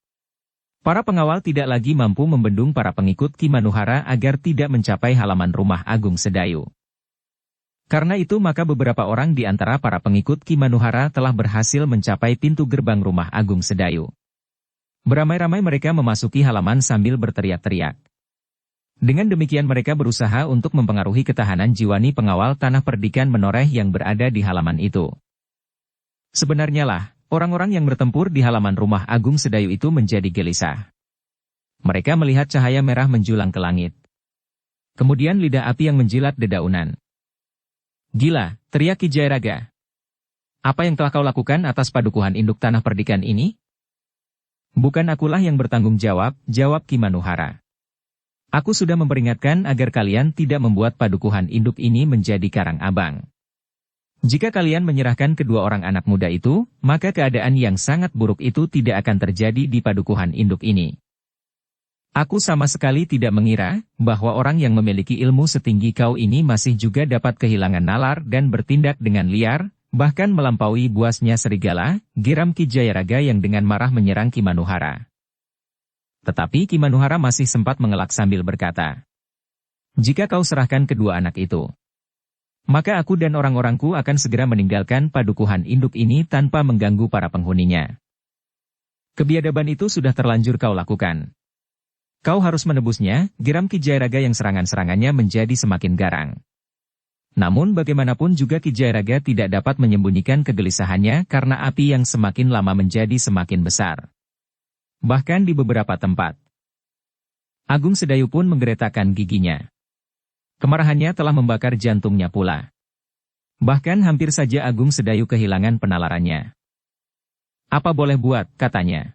Para pengawal tidak lagi mampu membendung para pengikut Ki Manuhara agar tidak mencapai halaman rumah Agung Sedayu. Karena itu maka beberapa orang di antara para pengikut Ki Manuhara telah berhasil mencapai pintu gerbang rumah Agung Sedayu. Beramai-ramai mereka memasuki halaman sambil berteriak-teriak. Dengan demikian mereka berusaha untuk mempengaruhi ketahanan jiwani pengawal tanah perdikan menoreh yang berada di halaman itu. Sebenarnya lah, orang-orang yang bertempur di halaman rumah Agung Sedayu itu menjadi gelisah. Mereka melihat cahaya merah menjulang ke langit. Kemudian lidah api yang menjilat dedaunan. "Gila," teriak Ki Jayaraga. "Apa yang telah kau lakukan atas padukuhan induk tanah perdikan ini?" "Bukan akulah yang bertanggung jawab," jawab Ki Manuhara. "Aku sudah memperingatkan agar kalian tidak membuat padukuhan induk ini menjadi karang abang. Jika kalian menyerahkan kedua orang anak muda itu, maka keadaan yang sangat buruk itu tidak akan terjadi di padukuhan induk ini. Aku sama sekali tidak mengira bahwa orang yang memiliki ilmu setinggi kau ini masih juga dapat kehilangan nalar dan bertindak dengan liar, bahkan melampaui buasnya serigala," geram Ki Jayaraga yang dengan marah menyerang Ki Manuhara. Tetapi Ki Manuhara masih sempat mengelak sambil berkata, "Jika kau serahkan kedua anak itu, maka aku dan orang-orangku akan segera meninggalkan padukuhan induk ini tanpa mengganggu para penghuninya. Kebiadaban itu sudah terlanjur kau lakukan. Kau harus menebusnya," geram Ki Jayaraga yang serangan-serangannya menjadi semakin garang. Namun bagaimanapun juga Ki Jayaraga tidak dapat menyembunyikan kegelisahannya karena api yang semakin lama menjadi semakin besar. Bahkan di beberapa tempat, Agung Sedayu pun menggeretakkan giginya. Kemarahannya telah membakar jantungnya pula. Bahkan hampir saja Agung Sedayu kehilangan penalarannya. "Apa boleh buat," katanya.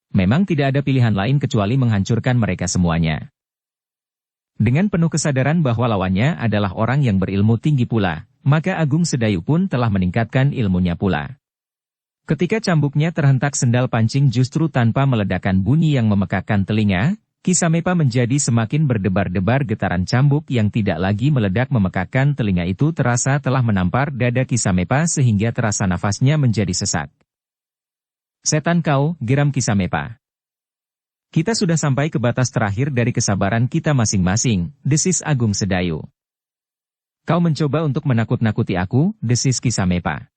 "Memang tidak ada pilihan lain kecuali menghancurkan mereka semuanya." Dengan penuh kesadaran bahwa lawannya adalah orang yang berilmu tinggi pula, maka Agung Sedayu pun telah meningkatkan ilmunya pula. Ketika cambuknya terhentak sendal pancing justru tanpa meledakkan bunyi yang memekakkan telinga, Ki Samepa menjadi semakin berdebar-debar. Getaran cambuk yang tidak lagi meledak memekakkan telinga itu terasa telah menampar dada Ki Samepa sehingga terasa nafasnya menjadi sesak. "Setan kau," geram Ki Samepa. "Kita sudah sampai ke batas terakhir dari kesabaran kita masing-masing," desis Agung Sedayu. "Kau mencoba untuk menakut-nakuti aku," desis Ki Samepa.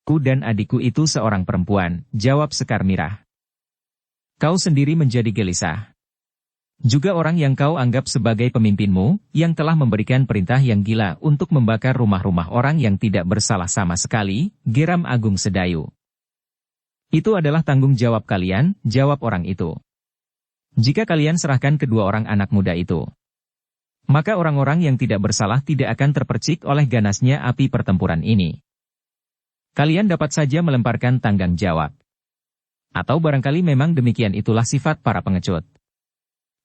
"Ku dan adikku itu seorang perempuan," jawab Sekar Mirah. "Kau sendiri menjadi gelisah. Juga orang yang kau anggap sebagai pemimpinmu, yang telah memberikan perintah yang gila untuk membakar rumah-rumah orang yang tidak bersalah sama sekali," geram Agung Sedayu. "Itu adalah tanggung jawab kalian," jawab orang itu. "Jika kalian serahkan kedua orang anak muda itu, maka orang-orang yang tidak bersalah tidak akan terpercik oleh ganasnya api pertempuran ini. Kalian dapat saja melemparkan tanggung jawab. Atau barangkali memang demikian itulah sifat para pengecut.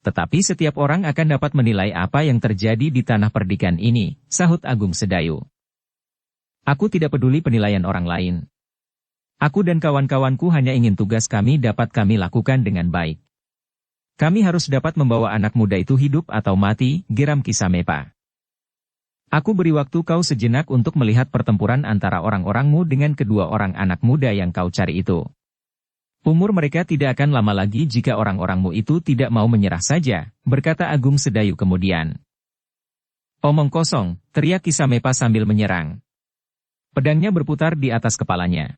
Tetapi setiap orang akan dapat menilai apa yang terjadi di tanah perdikan ini," sahut Agung Sedayu. "Aku tidak peduli penilaian orang lain. Aku dan kawan-kawanku hanya ingin tugas kami dapat kami lakukan dengan baik. Kami harus dapat membawa anak muda itu hidup atau mati," geram Ki Samepa. "Aku beri waktu kau sejenak untuk melihat pertempuran antara orang-orangmu dengan kedua orang anak muda yang kau cari itu. Umur mereka tidak akan lama lagi jika orang-orangmu itu tidak mau menyerah saja," berkata Agung Sedayu kemudian. "Omong kosong," teriak Ki Samepa sambil menyerang. Pedangnya berputar di atas kepalanya.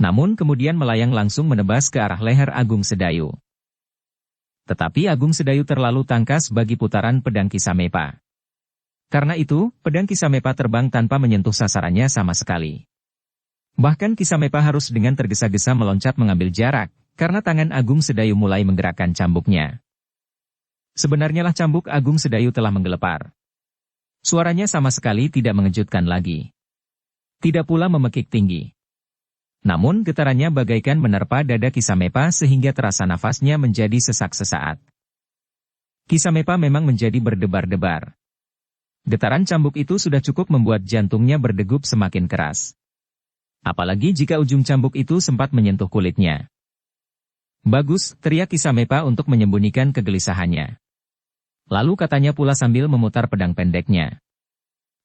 Namun kemudian melayang langsung menebas ke arah leher Agung Sedayu. Tetapi Agung Sedayu terlalu tangkas bagi putaran pedang Ki Samepa. Karena itu, pedang Ki Samepa terbang tanpa menyentuh sasarannya sama sekali. Bahkan Ki Samepa harus dengan tergesa-gesa meloncat mengambil jarak, karena tangan Agung Sedayu mulai menggerakkan cambuknya. Sebenarnya lah cambuk Agung Sedayu telah menggelepar. Suaranya sama sekali tidak mengejutkan lagi. Tidak pula memekik tinggi. Namun getarannya bagaikan menerpa dada Ki Samepa sehingga terasa nafasnya menjadi sesak sesaat. Ki Samepa memang menjadi berdebar-debar. Getaran cambuk itu sudah cukup membuat jantungnya berdegup semakin keras. Apalagi jika ujung cambuk itu sempat menyentuh kulitnya. "Bagus," teriak Ki Samepa untuk menyembunyikan kegelisahannya. Lalu katanya pula sambil memutar pedang pendeknya.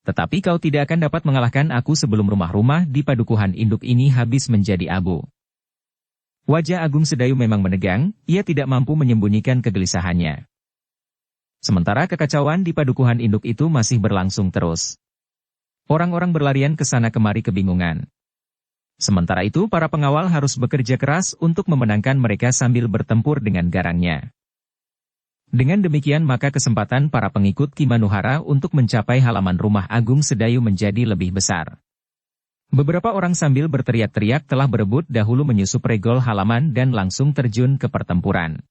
Tetapi kau tidak akan dapat mengalahkan aku sebelum rumah-rumah di padukuhan induk ini habis menjadi abu. Wajah Agung Sedayu memang menegang, ia tidak mampu menyembunyikan kegelisahannya. Sementara kekacauan di padukuhan induk itu masih berlangsung terus. Orang-orang berlarian ke sana kemari kebingungan. Sementara itu para pengawal harus bekerja keras untuk memenangkan mereka sambil bertempur dengan garangnya. Dengan demikian maka kesempatan para pengikut Ki Manuhara untuk mencapai halaman rumah Agung Sedayu menjadi lebih besar. Beberapa orang sambil berteriak-teriak telah berebut dahulu menyusup regol halaman dan langsung terjun ke pertempuran.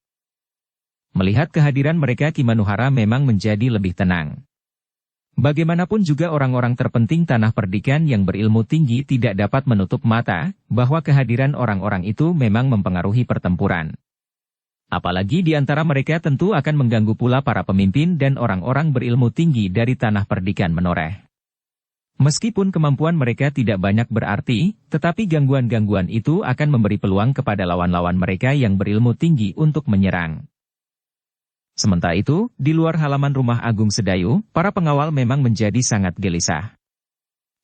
Melihat kehadiran mereka Ki Manuhara memang menjadi lebih tenang. Bagaimanapun juga orang-orang terpenting Tanah Perdikan yang berilmu tinggi tidak dapat menutup mata bahwa kehadiran orang-orang itu memang mempengaruhi pertempuran. Apalagi di antara mereka tentu akan mengganggu pula para pemimpin dan orang-orang berilmu tinggi dari Tanah Perdikan Menoreh. Meskipun kemampuan mereka tidak banyak berarti, tetapi gangguan-gangguan itu akan memberi peluang kepada lawan-lawan mereka yang berilmu tinggi untuk menyerang. Sementara itu, di luar halaman rumah Agung Sedayu, para pengawal memang menjadi sangat gelisah.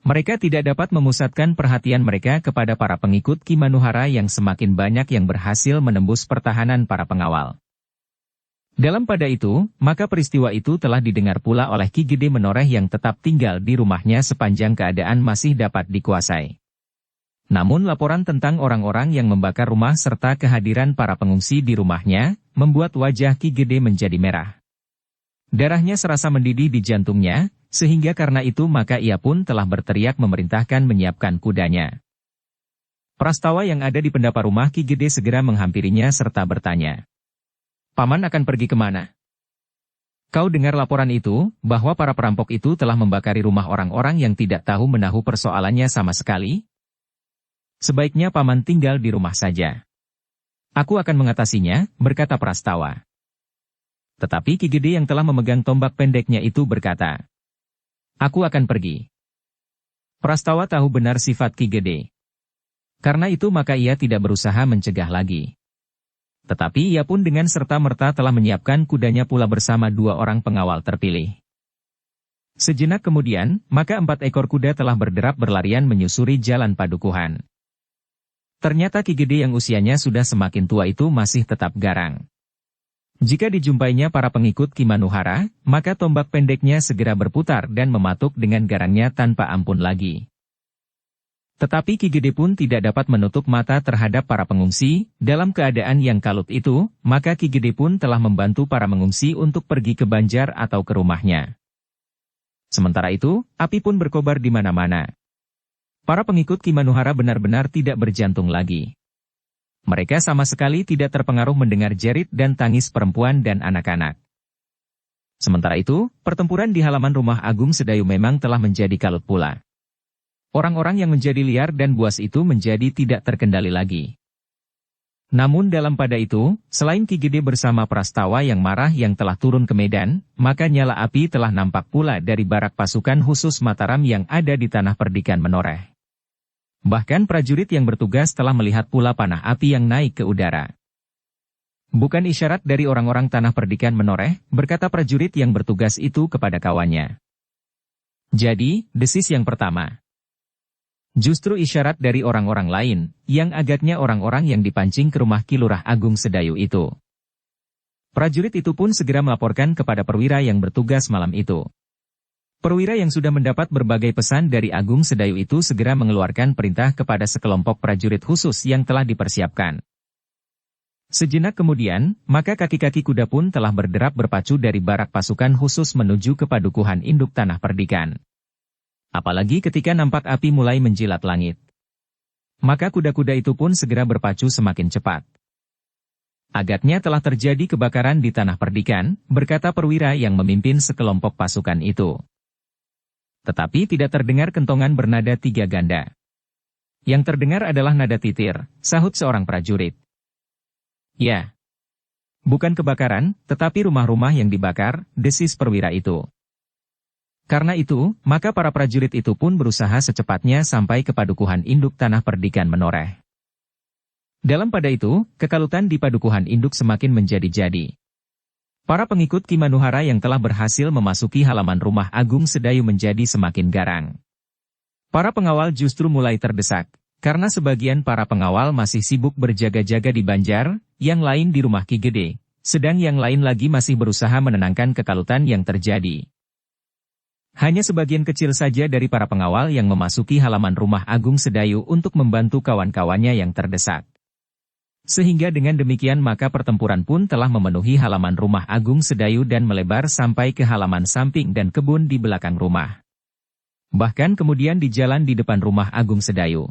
Mereka tidak dapat memusatkan perhatian mereka kepada para pengikut Ki Manuhara yang semakin banyak yang berhasil menembus pertahanan para pengawal. Dalam pada itu, maka peristiwa itu telah didengar pula oleh Ki Gede Menoreh yang tetap tinggal di rumahnya sepanjang keadaan masih dapat dikuasai. Namun laporan tentang orang-orang yang membakar rumah serta kehadiran para pengungsi di rumahnya, membuat wajah Ki Gede menjadi merah. Darahnya serasa mendidih di jantungnya, sehingga karena itu maka ia pun telah berteriak memerintahkan menyiapkan kudanya. Prastawa yang ada di pendapa rumah Ki Gede segera menghampirinya serta bertanya, "Paman akan pergi kemana? Kau dengar laporan itu, bahwa para perampok itu telah membakari rumah orang-orang yang tidak tahu menahu persoalannya sama sekali? Sebaiknya Paman tinggal di rumah saja. Aku akan mengatasinya," berkata Prastawa. Tetapi Ki Gede yang telah memegang tombak pendeknya itu berkata, "Aku akan pergi." Prastawa tahu benar sifat Ki Gede. Karena itu maka ia tidak berusaha mencegah lagi. Tetapi ia pun dengan serta-merta telah menyiapkan kudanya pula bersama 2 orang pengawal terpilih. Sejenak kemudian, maka 4 ekor kuda telah berderap berlarian menyusuri jalan padukuhan. Ternyata Ki Gede yang usianya sudah semakin tua itu masih tetap garang. Jika dijumpainya para pengikut Ki Manuhara, maka tombak pendeknya segera berputar dan mematuk dengan garangnya tanpa ampun lagi. Tetapi Ki Gede pun tidak dapat menutup mata terhadap para pengungsi, dalam keadaan yang kalut itu, maka Ki Gede pun telah membantu para pengungsi untuk pergi ke Banjar atau ke rumahnya. Sementara itu, api pun berkobar di mana-mana. Para pengikut Ki Manuhara benar-benar tidak berjantung lagi. Mereka sama sekali tidak terpengaruh mendengar jerit dan tangis perempuan dan anak-anak. Sementara itu, pertempuran di halaman rumah Agung Sedayu memang telah menjadi kalut pula. Orang-orang yang menjadi liar dan buas itu menjadi tidak terkendali lagi. Namun dalam pada itu, selain Ki Gede bersama Prastawa yang marah yang telah turun ke medan, maka nyala api telah nampak pula dari barak pasukan khusus Mataram yang ada di Tanah Perdikan Menoreh. Bahkan prajurit yang bertugas telah melihat pula panah api yang naik ke udara. "Bukan isyarat dari orang-orang Tanah Perdikan Menoreh," berkata prajurit yang bertugas itu kepada kawannya. "Jadi, desis yang pertama. Justru isyarat dari orang-orang lain, yang agaknya orang-orang yang dipancing ke rumah Ki Lurah Agung Sedayu itu." Prajurit itu pun segera melaporkan kepada perwira yang bertugas malam itu. Perwira yang sudah mendapat berbagai pesan dari Agung Sedayu itu segera mengeluarkan perintah kepada sekelompok prajurit khusus yang telah dipersiapkan. Sejenak kemudian, maka kaki-kaki kuda pun telah berderap berpacu dari barak pasukan khusus menuju ke padukuhan induk Tanah Perdikan. Apalagi ketika nampak api mulai menjilat langit. Maka kuda-kuda itu pun segera berpacu semakin cepat. "Agaknya telah terjadi kebakaran di Tanah Perdikan," berkata perwira yang memimpin sekelompok pasukan itu. Tetapi tidak terdengar kentongan bernada 3 ganda. Yang terdengar adalah nada titir, sahut seorang prajurit. "Ya. Bukan kebakaran, tetapi rumah-rumah yang dibakar," desis perwira itu. Karena itu, maka para prajurit itu pun berusaha secepatnya sampai ke padukuhan induk Tanah Perdikan Menoreh. Dalam pada itu, kekalutan di padukuhan induk semakin menjadi-jadi. Para pengikut Ki Manuhara yang telah berhasil memasuki halaman rumah Agung Sedayu menjadi semakin garang. Para pengawal justru mulai terdesak, karena sebagian para pengawal masih sibuk berjaga-jaga di Banjar, yang lain di rumah Ki Gede, sedang yang lain lagi masih berusaha menenangkan kekalutan yang terjadi. Hanya sebagian kecil saja dari para pengawal yang memasuki halaman rumah Agung Sedayu untuk membantu kawan-kawannya yang terdesak. Sehingga dengan demikian maka pertempuran pun telah memenuhi halaman rumah Agung Sedayu dan melebar sampai ke halaman samping dan kebun di belakang rumah. Bahkan kemudian di jalan di depan rumah Agung Sedayu.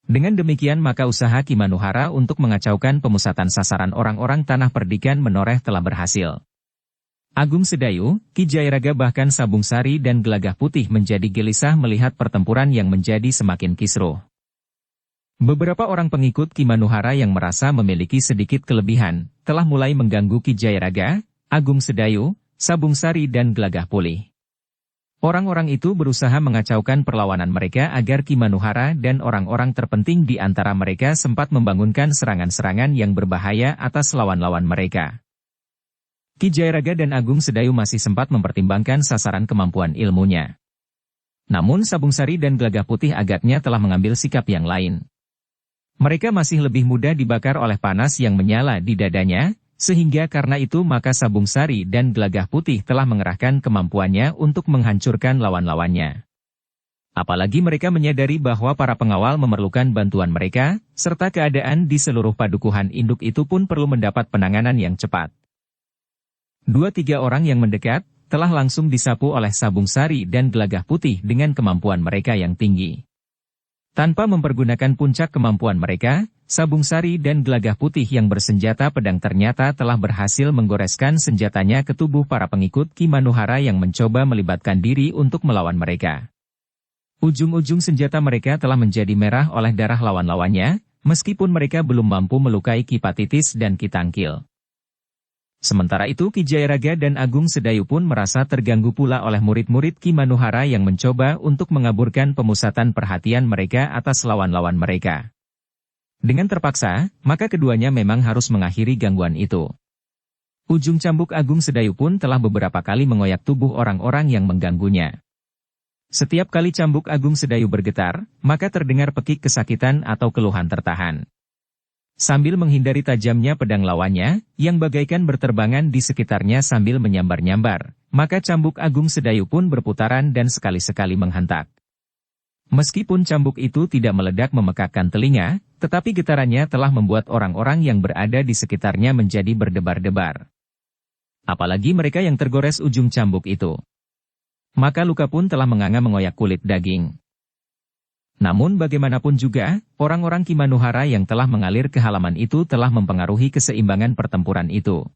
Dengan demikian maka usaha Ki Manuhara untuk mengacaukan pemusatan sasaran orang-orang Tanah Perdikan Menoreh telah berhasil. Agung Sedayu, Ki Jayaraga bahkan Sabung Sari dan Gelagah Putih menjadi gelisah melihat pertempuran yang menjadi semakin kisruh. Beberapa orang pengikut Ki Manuhara yang merasa memiliki sedikit kelebihan, telah mulai mengganggu Ki Jayaraga, Agung Sedayu, Sabung Sari dan Gelagah Putih. Orang-orang itu berusaha mengacaukan perlawanan mereka agar Ki Manuhara dan orang-orang terpenting di antara mereka sempat membangunkan serangan-serangan yang berbahaya atas lawan-lawan mereka. Ki Jayaraga dan Agung Sedayu masih sempat mempertimbangkan sasaran kemampuan ilmunya. Namun Sabung Sari dan Gelagah Putih agaknya telah mengambil sikap yang lain. Mereka masih lebih mudah dibakar oleh panas yang menyala di dadanya, sehingga karena itu maka Sabung Sari dan Gelagah Putih telah mengerahkan kemampuannya untuk menghancurkan lawan-lawannya. Apalagi mereka menyadari bahwa para pengawal memerlukan bantuan mereka, serta keadaan di seluruh padukuhan induk itu pun perlu mendapat penanganan yang cepat. 2-3 orang yang mendekat, telah langsung disapu oleh Sabung Sari dan Gelagah Putih dengan kemampuan mereka yang tinggi. Tanpa mempergunakan puncak kemampuan mereka, Sabung Sari dan Gelagah Putih yang bersenjata pedang ternyata telah berhasil menggoreskan senjatanya ke tubuh para pengikut Ki Manuhara yang mencoba melibatkan diri untuk melawan mereka. Ujung-ujung senjata mereka telah menjadi merah oleh darah lawan-lawannya, meskipun mereka belum mampu melukai Ki Patitis dan Ki Tangkil. Sementara itu Ki Jayaraga dan Agung Sedayu pun merasa terganggu pula oleh murid-murid Ki Manuhara yang mencoba untuk mengaburkan pemusatan perhatian mereka atas lawan-lawan mereka. Dengan terpaksa, maka keduanya memang harus mengakhiri gangguan itu. Ujung cambuk Agung Sedayu pun telah beberapa kali mengoyak tubuh orang-orang yang mengganggunya. Setiap kali cambuk Agung Sedayu bergetar, maka terdengar pekik kesakitan atau keluhan tertahan. Sambil menghindari tajamnya pedang lawannya, yang bagaikan berterbangan di sekitarnya sambil menyambar-nyambar, maka cambuk Agung Sedayu pun berputaran dan sekali-sekali menghantak. Meskipun cambuk itu tidak meledak memekakkan telinga, tetapi getarannya telah membuat orang-orang yang berada di sekitarnya menjadi berdebar-debar. Apalagi mereka yang tergores ujung cambuk itu. Maka luka pun telah menganga mengoyak kulit daging. Namun bagaimanapun juga, orang-orang Ki Manuhara yang telah mengalir ke halaman itu telah mempengaruhi keseimbangan pertempuran itu.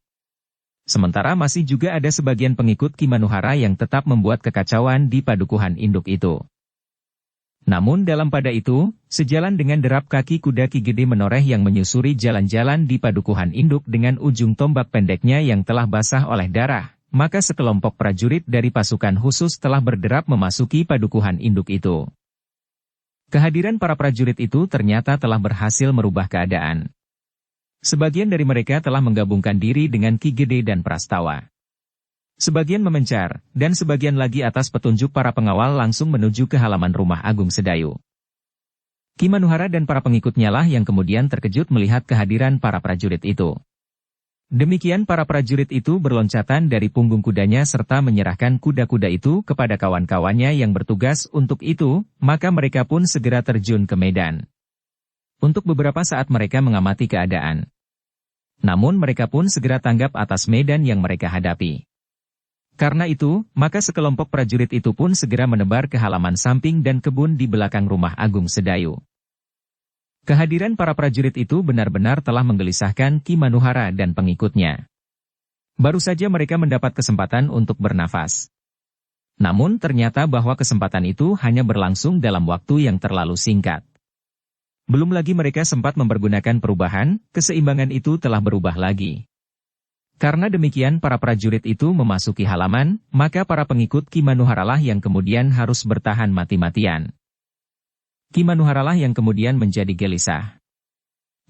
Sementara masih juga ada sebagian pengikut Ki Manuhara yang tetap membuat kekacauan di padukuhan induk itu. Namun dalam pada itu, sejalan dengan derap kaki kuda Ki Gede Menoreh yang menyusuri jalan-jalan di padukuhan induk dengan ujung tombak pendeknya yang telah basah oleh darah, maka sekelompok prajurit dari pasukan khusus telah berderap memasuki padukuhan induk itu. Kehadiran para prajurit itu ternyata telah berhasil merubah keadaan. Sebagian dari mereka telah menggabungkan diri dengan Ki Gede dan Prastawa. Sebagian memencar, dan sebagian lagi atas petunjuk para pengawal langsung menuju ke halaman rumah Agung Sedayu. Ki Manuhara dan para pengikutnya lah yang kemudian terkejut melihat kehadiran para prajurit itu. Demikian para prajurit itu berloncatan dari punggung kudanya serta menyerahkan kuda-kuda itu kepada kawan-kawannya yang bertugas untuk itu, maka mereka pun segera terjun ke medan. Untuk beberapa saat mereka mengamati keadaan. Namun mereka pun segera tanggap atas medan yang mereka hadapi. Karena itu, maka sekelompok prajurit itu pun segera menebar ke halaman samping dan kebun di belakang rumah Agung Sedayu. Kehadiran para prajurit itu benar-benar telah menggelisahkan Ki Manuhara dan pengikutnya. Baru saja mereka mendapat kesempatan untuk bernafas. Namun ternyata bahwa kesempatan itu hanya berlangsung dalam waktu yang terlalu singkat. Belum lagi mereka sempat mempergunakan perubahan, keseimbangan itu telah berubah lagi. Karena demikian para prajurit itu memasuki halaman, maka para pengikut Ki Manuhara lah yang kemudian harus bertahan mati-matian. Ki Manuhara lah yang kemudian menjadi gelisah.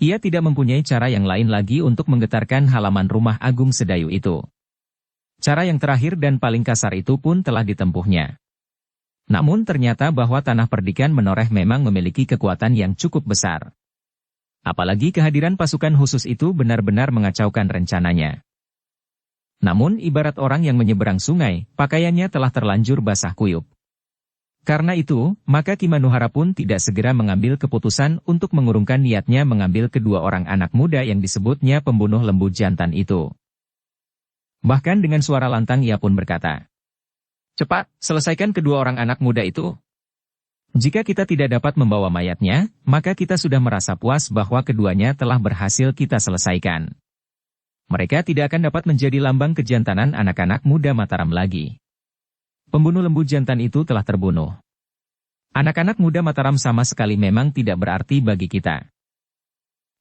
Ia tidak mempunyai cara yang lain lagi untuk menggetarkan halaman rumah Agung Sedayu itu. Cara yang terakhir dan paling kasar itu pun telah ditempuhnya. Namun ternyata bahwa tanah perdikan menoreh memang memiliki kekuatan yang cukup besar. Apalagi kehadiran pasukan khusus itu benar-benar mengacaukan rencananya. Namun ibarat orang yang menyeberang sungai, pakaiannya telah terlanjur basah kuyup. Karena itu, maka Ki Manuhara pun tidak segera mengambil keputusan untuk mengurungkan niatnya mengambil kedua orang anak muda yang disebutnya pembunuh lembu jantan itu. Bahkan dengan suara lantang ia pun berkata, "Cepat, selesaikan kedua orang anak muda itu. Jika kita tidak dapat membawa mayatnya, maka kita sudah merasa puas bahwa keduanya telah berhasil kita selesaikan. Mereka tidak akan dapat menjadi lambang kejantanan anak-anak muda Mataram lagi. Pembunuh lembu jantan itu telah terbunuh. Anak-anak muda Mataram sama sekali memang tidak berarti bagi kita."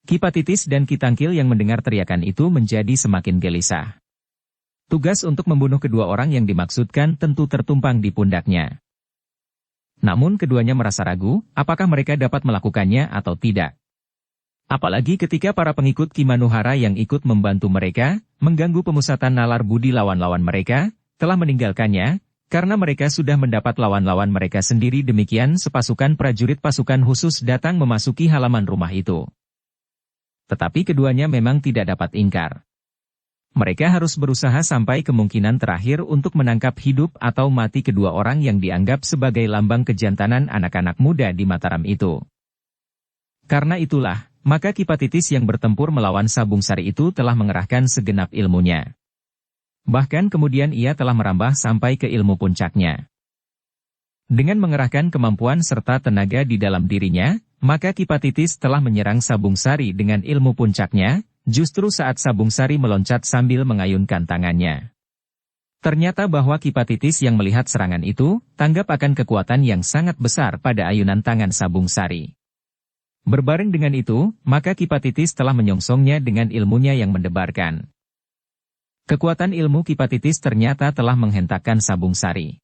Ki Patitis dan Ki Tangkil yang mendengar teriakan itu menjadi semakin gelisah. Tugas untuk membunuh kedua orang yang dimaksudkan tentu tertumpang di pundaknya. Namun keduanya merasa ragu, apakah mereka dapat melakukannya atau tidak. Apalagi ketika para pengikut Ki Manuhara yang ikut membantu mereka, mengganggu pemusatan nalar budi lawan-lawan mereka, telah meninggalkannya, karena mereka sudah mendapat lawan-lawan mereka sendiri. Demikian sepasukan prajurit pasukan khusus datang memasuki halaman rumah itu. Tetapi keduanya memang tidak dapat ingkar. Mereka harus berusaha sampai kemungkinan terakhir untuk menangkap hidup atau mati kedua orang yang dianggap sebagai lambang kejantanan anak-anak muda di Mataram itu. Karena itulah, maka Ki Patitis yang bertempur melawan Sabung Sari itu telah mengerahkan segenap ilmunya. Bahkan kemudian ia telah merambah sampai ke ilmu puncaknya. Dengan mengerahkan kemampuan serta tenaga di dalam dirinya, maka Ki Patitis telah menyerang Sabung Sari dengan ilmu puncaknya, justru saat Sabung Sari meloncat sambil mengayunkan tangannya. Ternyata bahwa Ki Patitis yang melihat serangan itu, tanggap akan kekuatan yang sangat besar pada ayunan tangan Sabung Sari. Berbareng dengan itu, maka Ki Patitis telah menyongsongnya dengan ilmunya yang mendebarkan. Kekuatan ilmu Ki Patitis ternyata telah menghentakkan Sabung Sari.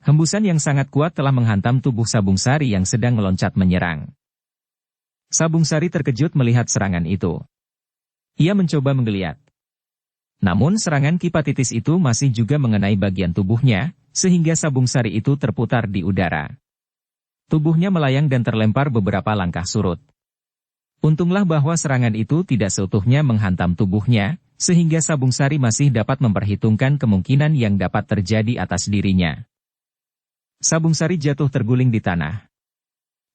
Hembusan yang sangat kuat telah menghantam tubuh Sabung Sari yang sedang meloncat menyerang. Sabung Sari terkejut melihat serangan itu. Ia mencoba menggeliat. Namun serangan Ki Patitis itu masih juga mengenai bagian tubuhnya, sehingga Sabung Sari itu terputar di udara. Tubuhnya melayang dan terlempar beberapa langkah surut. Untunglah bahwa serangan itu tidak seutuhnya menghantam tubuhnya, sehingga Sabung Sari masih dapat memperhitungkan kemungkinan yang dapat terjadi atas dirinya. Sabung Sari jatuh terguling di tanah.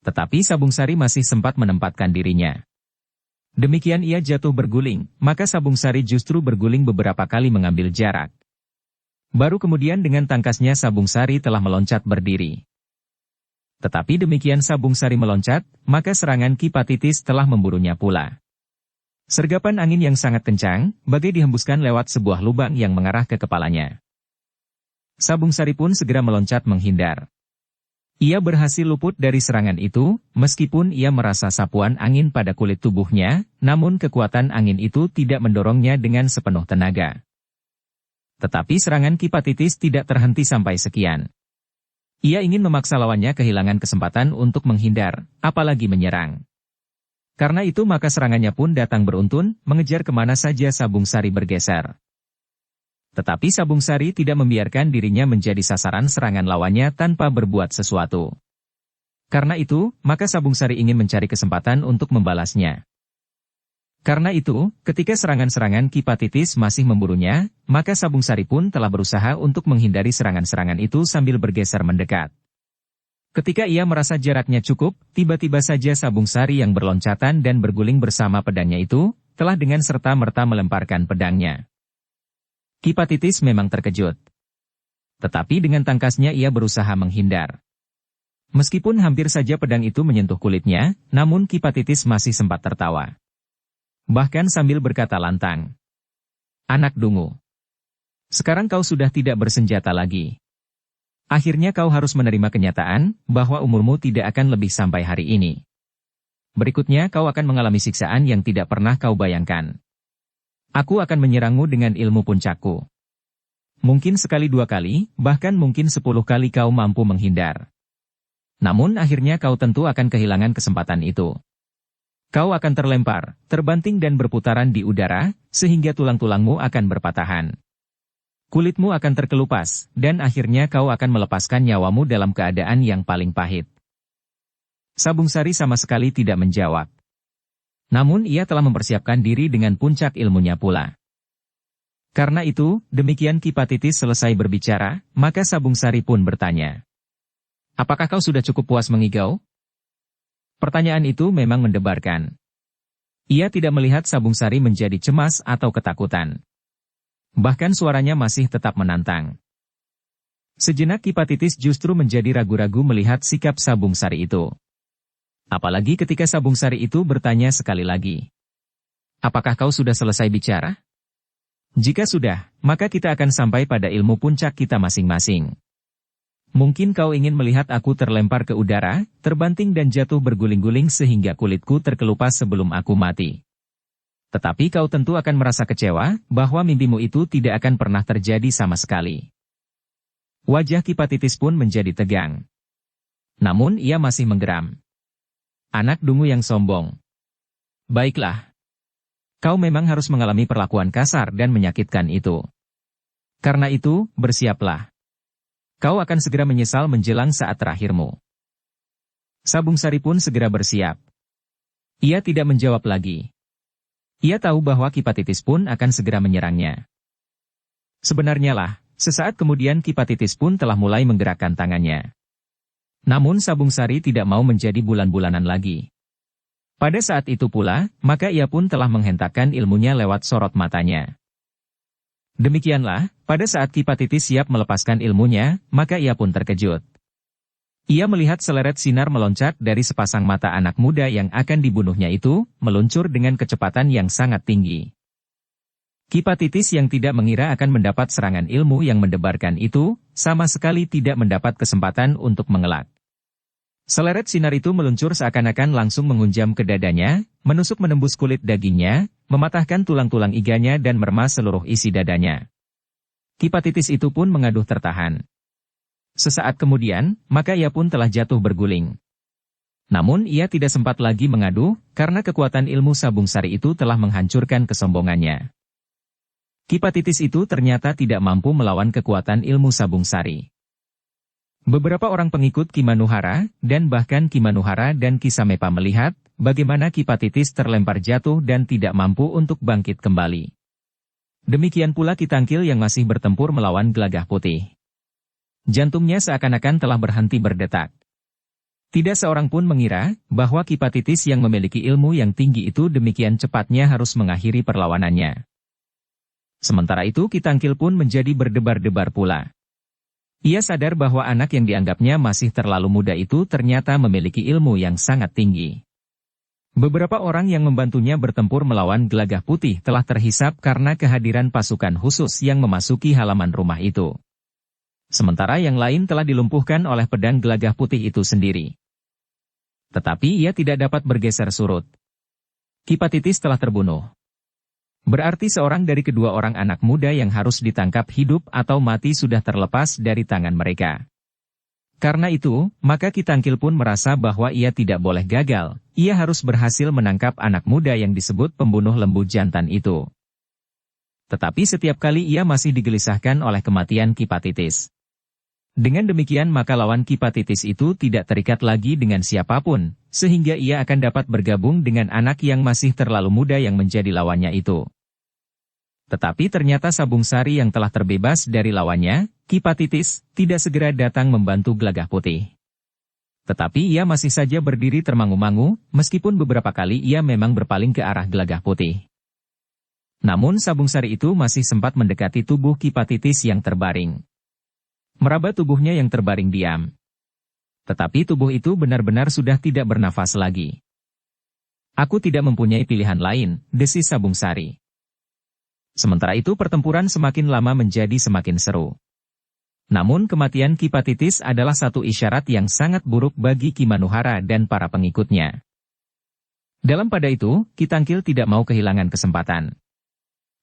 Tetapi Sabung Sari masih sempat menempatkan dirinya. Demikian ia jatuh berguling, maka Sabung Sari justru berguling beberapa kali mengambil jarak. Baru kemudian dengan tangkasnya Sabung Sari telah meloncat berdiri. Tetapi demikian Sabung Sari meloncat, maka serangan Ki Patitis telah memburunya pula. Sergapan angin yang sangat kencang, bagai dihembuskan lewat sebuah lubang yang mengarah ke kepalanya. Sabung Sari pun segera meloncat menghindar. Ia berhasil luput dari serangan itu, meskipun ia merasa sapuan angin pada kulit tubuhnya, namun kekuatan angin itu tidak mendorongnya dengan sepenuh tenaga. Tetapi serangan Ki Patitis tidak terhenti sampai sekian. Ia ingin memaksa lawannya kehilangan kesempatan untuk menghindar, apalagi menyerang. Karena itu maka serangannya pun datang beruntun, mengejar kemana saja Sabung Sari bergeser. Tetapi Sabung Sari tidak membiarkan dirinya menjadi sasaran serangan lawannya tanpa berbuat sesuatu. Karena itu, maka Sabung Sari ingin mencari kesempatan untuk membalasnya. Karena itu, ketika serangan-serangan Ki Patitis masih memburunya, maka Sabung Sari pun telah berusaha untuk menghindari serangan-serangan itu sambil bergeser mendekat. Ketika ia merasa jaraknya cukup, tiba-tiba saja Sabung Sari yang berloncatan dan berguling bersama pedangnya itu, telah dengan serta-merta melemparkan pedangnya. Ki Patitis memang terkejut. Tetapi dengan tangkasnya ia berusaha menghindar. Meskipun hampir saja pedang itu menyentuh kulitnya, namun Ki Patitis masih sempat tertawa. Bahkan sambil berkata lantang, "Anak dungu, sekarang kau sudah tidak bersenjata lagi. Akhirnya kau harus menerima kenyataan bahwa umurmu tidak akan lebih sampai hari ini. Berikutnya kau akan mengalami siksaan yang tidak pernah kau bayangkan. Aku akan menyerangmu dengan ilmu puncakku. Mungkin sekali 2 kali, bahkan mungkin 10 kali kau mampu menghindar. Namun akhirnya kau tentu akan kehilangan kesempatan itu. Kau akan terlempar, terbanting dan berputaran di udara, sehingga tulang-tulangmu akan berpatahan. Kulitmu akan terkelupas, dan akhirnya kau akan melepaskan nyawamu dalam keadaan yang paling pahit. Sabung Sari sama sekali tidak menjawab. Namun ia telah mempersiapkan diri dengan puncak ilmunya pula. Karena itu, demikian Kipatitis selesai berbicara, maka Sabung Sari pun bertanya. Apakah kau sudah cukup puas mengigau? Pertanyaan itu memang mendebarkan. Ia tidak melihat Sabung Sari menjadi cemas atau ketakutan. Bahkan suaranya masih tetap menantang. Sejenak Kipatitis justru menjadi ragu-ragu melihat sikap Sabung Sari itu. Apalagi ketika Sabung Sari itu bertanya sekali lagi. Apakah kau sudah selesai bicara? Jika sudah, maka kita akan sampai pada ilmu puncak kita masing-masing. Mungkin kau ingin melihat aku terlempar ke udara, terbanting dan jatuh berguling-guling sehingga kulitku terkelupas sebelum aku mati. Tetapi kau tentu akan merasa kecewa, bahwa mimpimu itu tidak akan pernah terjadi sama sekali. Wajah Kipatitis pun menjadi tegang. Namun ia masih menggeram. Anak dungu yang sombong. Baiklah. Kau memang harus mengalami perlakuan kasar dan menyakitkan itu. Karena itu, bersiaplah. Kau akan segera menyesal menjelang saat terakhirmu. Sabung Sari pun segera bersiap. Ia tidak menjawab lagi. Ia tahu bahwa Kipatitis pun akan segera menyerangnya. Sebenarnya lah, sesaat kemudian Kipatitis pun telah mulai menggerakkan tangannya. Namun Sabung Sari tidak mau menjadi bulan-bulanan lagi. Pada saat itu pula, maka ia pun telah menghentakkan ilmunya lewat sorot matanya. Demikianlah, pada saat Kipatitis siap melepaskan ilmunya, maka ia pun terkejut. Ia melihat seleret sinar meloncat dari sepasang mata anak muda yang akan dibunuhnya itu, meluncur dengan kecepatan yang sangat tinggi. Kipatitis yang tidak mengira akan mendapat serangan ilmu yang mendebarkan itu, sama sekali tidak mendapat kesempatan untuk mengelak. Seleret sinar itu meluncur seakan-akan langsung menghunjam ke dadanya, menusuk menembus kulit dagingnya, mematahkan tulang-tulang iganya dan meremas seluruh isi dadanya. Kipatitis itu pun mengaduh tertahan. Sesaat kemudian, maka ia pun telah jatuh berguling. Namun ia tidak sempat lagi mengadu, karena kekuatan ilmu Sabung Sari itu telah menghancurkan kesombongannya. Kipatitis itu ternyata tidak mampu melawan kekuatan ilmu Sabung Sari. Beberapa orang pengikut Kimanuhara, dan bahkan Kimanuhara dan Kisamepa melihat, bagaimana Kipatitis terlempar jatuh dan tidak mampu untuk bangkit kembali. Demikian pula Kitangkil yang masih bertempur melawan Gelagah Putih. Jantungnya seakan-akan telah berhenti berdetak. Tidak seorang pun mengira, bahwa Kipatitis yang memiliki ilmu yang tinggi itu demikian cepatnya harus mengakhiri perlawanannya. Sementara itu Kitangkil pun menjadi berdebar-debar pula. Ia sadar bahwa anak yang dianggapnya masih terlalu muda itu ternyata memiliki ilmu yang sangat tinggi. Beberapa orang yang membantunya bertempur melawan Gelagah Putih telah terhisap karena kehadiran pasukan khusus yang memasuki halaman rumah itu. Sementara yang lain telah dilumpuhkan oleh pedang Gelagah Putih itu sendiri. Tetapi ia tidak dapat bergeser surut. Kipatitis telah terbunuh. Berarti seorang dari kedua orang anak muda yang harus ditangkap hidup atau mati sudah terlepas dari tangan mereka. Karena itu, maka Kitangkil pun merasa bahwa ia tidak boleh gagal, ia harus berhasil menangkap anak muda yang disebut pembunuh lembu jantan itu. Tetapi setiap kali ia masih digelisahkan oleh kematian Kipatitis. Dengan demikian maka lawan Kipatitis itu tidak terikat lagi dengan siapapun, sehingga ia akan dapat bergabung dengan anak yang masih terlalu muda yang menjadi lawannya itu. Tetapi ternyata Sabung Sari yang telah terbebas dari lawannya, Kipatitis, tidak segera datang membantu Gelagah Putih. Tetapi ia masih saja berdiri termangu-mangu, meskipun beberapa kali ia memang berpaling ke arah Gelagah Putih. Namun Sabung Sari itu masih sempat mendekati tubuh Kipatitis yang terbaring. Meraba tubuhnya yang terbaring diam. Tetapi tubuh itu benar-benar sudah tidak bernafas lagi. Aku tidak mempunyai pilihan lain, desis Sabung Sari. Sementara itu pertempuran semakin lama menjadi semakin seru. Namun kematian Kipatitis adalah satu isyarat yang sangat buruk bagi Kimanuhara dan para pengikutnya. Dalam pada itu, Kitangkil tidak mau kehilangan kesempatan.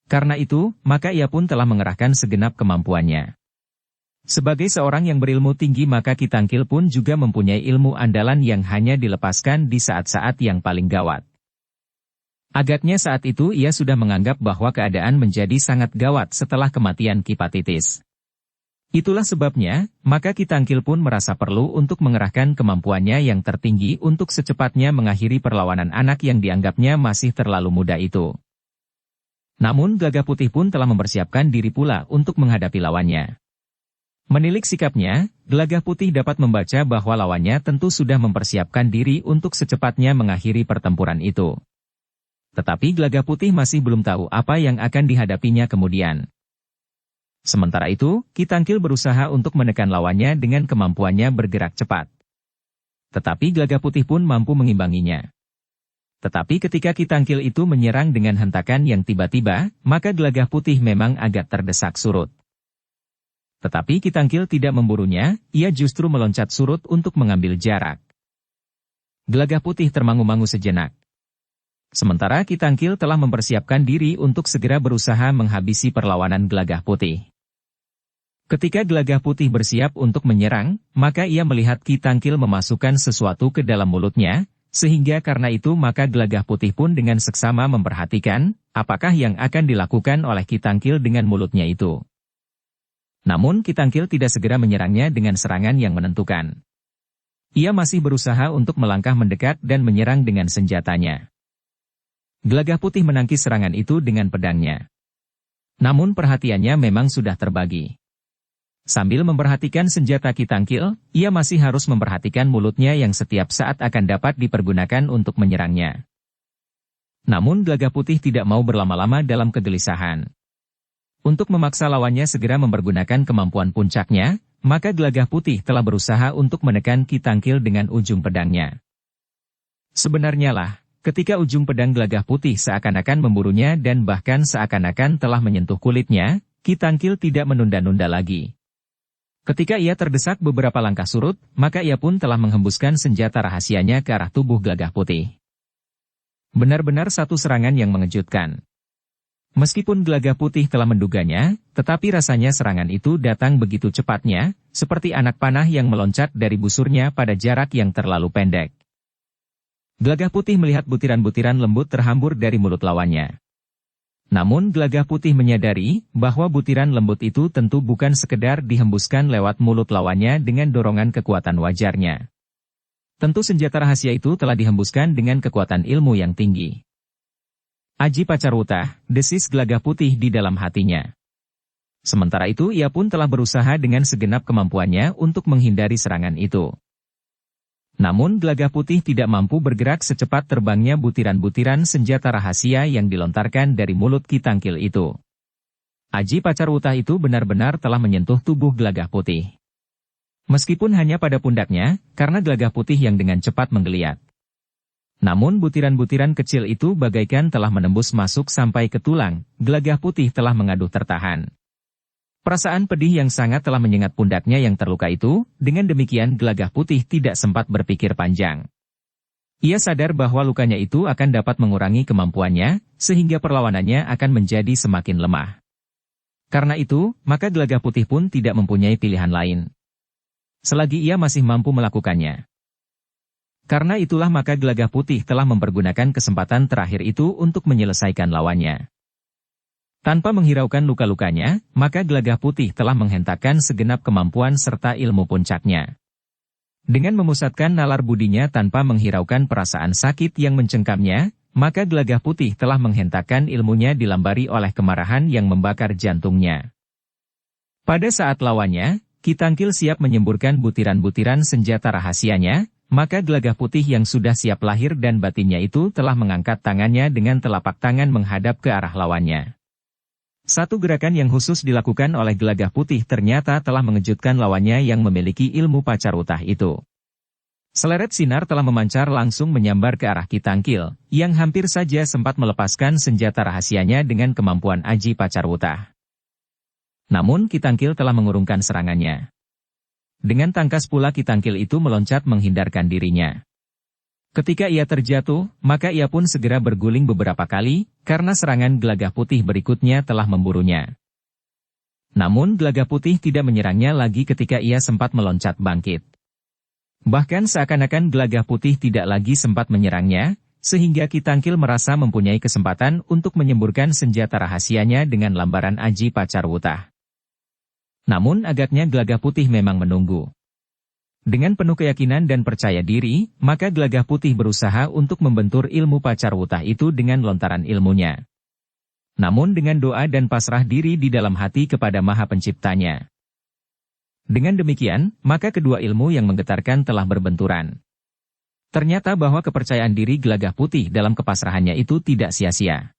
Karena itu, maka ia pun telah mengerahkan segenap kemampuannya. Sebagai seorang yang berilmu tinggi maka Kitangkil pun juga mempunyai ilmu andalan yang hanya dilepaskan di saat-saat yang paling gawat. Agaknya saat itu ia sudah menganggap bahwa keadaan menjadi sangat gawat setelah kematian Kipatitis. Itulah sebabnya, maka Ki Tangkil pun merasa perlu untuk mengerahkan kemampuannya yang tertinggi untuk secepatnya mengakhiri perlawanan anak yang dianggapnya masih terlalu muda itu. Namun Gagah Putih pun telah mempersiapkan diri pula untuk menghadapi lawannya. Menilik sikapnya, Gagah Putih dapat membaca bahwa lawannya tentu sudah mempersiapkan diri untuk secepatnya mengakhiri pertempuran itu. Tetapi Gagah Putih masih belum tahu apa yang akan dihadapinya kemudian. Sementara itu, Ki Tangkil berusaha untuk menekan lawannya dengan kemampuannya bergerak cepat. Tetapi Gagah Putih pun mampu mengimbanginya. Tetapi ketika Ki Tangkil itu menyerang dengan hentakan yang tiba-tiba, maka Gagah Putih memang agak terdesak surut. Tetapi Ki Tangkil tidak memburunya, ia justru meloncat surut untuk mengambil jarak. Gagah Putih termangu-mangu sejenak. Sementara Ki Tangkil telah mempersiapkan diri untuk segera berusaha menghabisi perlawanan Gagah Putih. Ketika Gagah Putih bersiap untuk menyerang, maka ia melihat Ki Tangkil memasukkan sesuatu ke dalam mulutnya, sehingga karena itu maka Gagah Putih pun dengan seksama memperhatikan, apakah yang akan dilakukan oleh Ki Tangkil dengan mulutnya itu. Namun Ki Tangkil tidak segera menyerangnya dengan serangan yang menentukan. Ia masih berusaha untuk melangkah mendekat dan menyerang dengan senjatanya. Gagah Putih menangkis serangan itu dengan pedangnya. Namun perhatiannya memang sudah terbagi. Sambil memperhatikan senjata Ki Tangkil, ia masih harus memperhatikan mulutnya yang setiap saat akan dapat dipergunakan untuk menyerangnya. Namun Gagah Putih tidak mau berlama-lama dalam kegelisahan. Untuk memaksa lawannya segera mempergunakan kemampuan puncaknya, maka Gagah Putih telah berusaha untuk menekan Ki Tangkil dengan ujung pedangnya. Sebenarnya lah, ketika ujung pedang Gagah Putih seakan-akan memburunya dan bahkan seakan-akan telah menyentuh kulitnya, Ki Tangkil tidak menunda-nunda lagi. Ketika ia terdesak beberapa langkah surut, maka ia pun telah menghembuskan senjata rahasianya ke arah tubuh Gagah Putih. Benar-benar satu serangan yang mengejutkan. Meskipun Gagah Putih telah menduganya, tetapi rasanya serangan itu datang begitu cepatnya, seperti anak panah yang meloncat dari busurnya pada jarak yang terlalu pendek. Gagah Putih melihat butiran-butiran lembut terhambur dari mulut lawannya. Namun Gagah Putih menyadari bahwa butiran lembut itu tentu bukan sekedar dihembuskan lewat mulut lawannya dengan dorongan kekuatan wajarnya. Tentu senjata rahasia itu telah dihembuskan dengan kekuatan ilmu yang tinggi. Aji Pacarwuta, desis Gagah Putih di dalam hatinya. Sementara itu ia pun telah berusaha dengan segenap kemampuannya untuk menghindari serangan itu. Namun Gagah Putih tidak mampu bergerak secepat terbangnya butiran-butiran senjata rahasia yang dilontarkan dari mulut Ki Tangkil itu. Aji Pacarwuta itu benar-benar telah menyentuh tubuh Gagah Putih. Meskipun hanya pada pundaknya, karena Gagah Putih yang dengan cepat menggeliat. Namun butiran-butiran kecil itu bagaikan telah menembus masuk sampai ke tulang, Gagah Putih telah mengaduh tertahan. Perasaan pedih yang sangat telah menyengat pundaknya yang terluka itu, dengan demikian Gagah Putih tidak sempat berpikir panjang. Ia sadar bahwa lukanya itu akan dapat mengurangi kemampuannya, sehingga perlawanannya akan menjadi semakin lemah. Karena itu, maka Gagah Putih pun tidak mempunyai pilihan lain. Selagi ia masih mampu melakukannya. Karena itulah maka Gagah Putih telah mempergunakan kesempatan terakhir itu untuk menyelesaikan lawannya. Tanpa menghiraukan luka-lukanya, maka Gagah Putih telah menghentakkan segenap kemampuan serta ilmu puncaknya. Dengan memusatkan nalar budinya tanpa menghiraukan perasaan sakit yang mencengkamnya, maka Gagah Putih telah menghentakkan ilmunya dilambari oleh kemarahan yang membakar jantungnya. Pada saat lawannya, Ki Tangkil siap menyemburkan butiran-butiran senjata rahasianya, maka Gagah Putih yang sudah siap lahir dan batinnya itu telah mengangkat tangannya dengan telapak tangan menghadap ke arah lawannya. Satu gerakan yang khusus dilakukan oleh Gagah Putih ternyata telah mengejutkan lawannya yang memiliki ilmu Pacarwuta itu. Seleret sinar telah memancar langsung menyambar ke arah Ki Tangkil, yang hampir saja sempat melepaskan senjata rahasianya dengan kemampuan Aji Pacarwuta. Namun Ki Tangkil telah mengurungkan serangannya. Dengan tangkas pula Ki Tangkil itu meloncat menghindarkan dirinya. Ketika ia terjatuh, maka ia pun segera berguling beberapa kali, karena serangan Gagah Putih berikutnya telah memburunya. Namun Gagah Putih tidak menyerangnya lagi ketika ia sempat meloncat bangkit. Bahkan seakan-akan Gagah Putih tidak lagi sempat menyerangnya, sehingga Ki Tangkil merasa mempunyai kesempatan untuk menyemburkan senjata rahasianya dengan lambaran Aji Pacarwuta. Namun agaknya Gelagah Putih memang menunggu. Dengan penuh keyakinan dan percaya diri, maka Gelagah Putih berusaha untuk membentur ilmu Pacarwuta itu dengan lontaran ilmunya. Namun dengan doa dan pasrah diri di dalam hati kepada Maha Penciptanya. Dengan demikian, maka kedua ilmu yang menggetarkan telah berbenturan. Ternyata bahwa kepercayaan diri Gelagah Putih dalam kepasrahannya itu tidak sia-sia.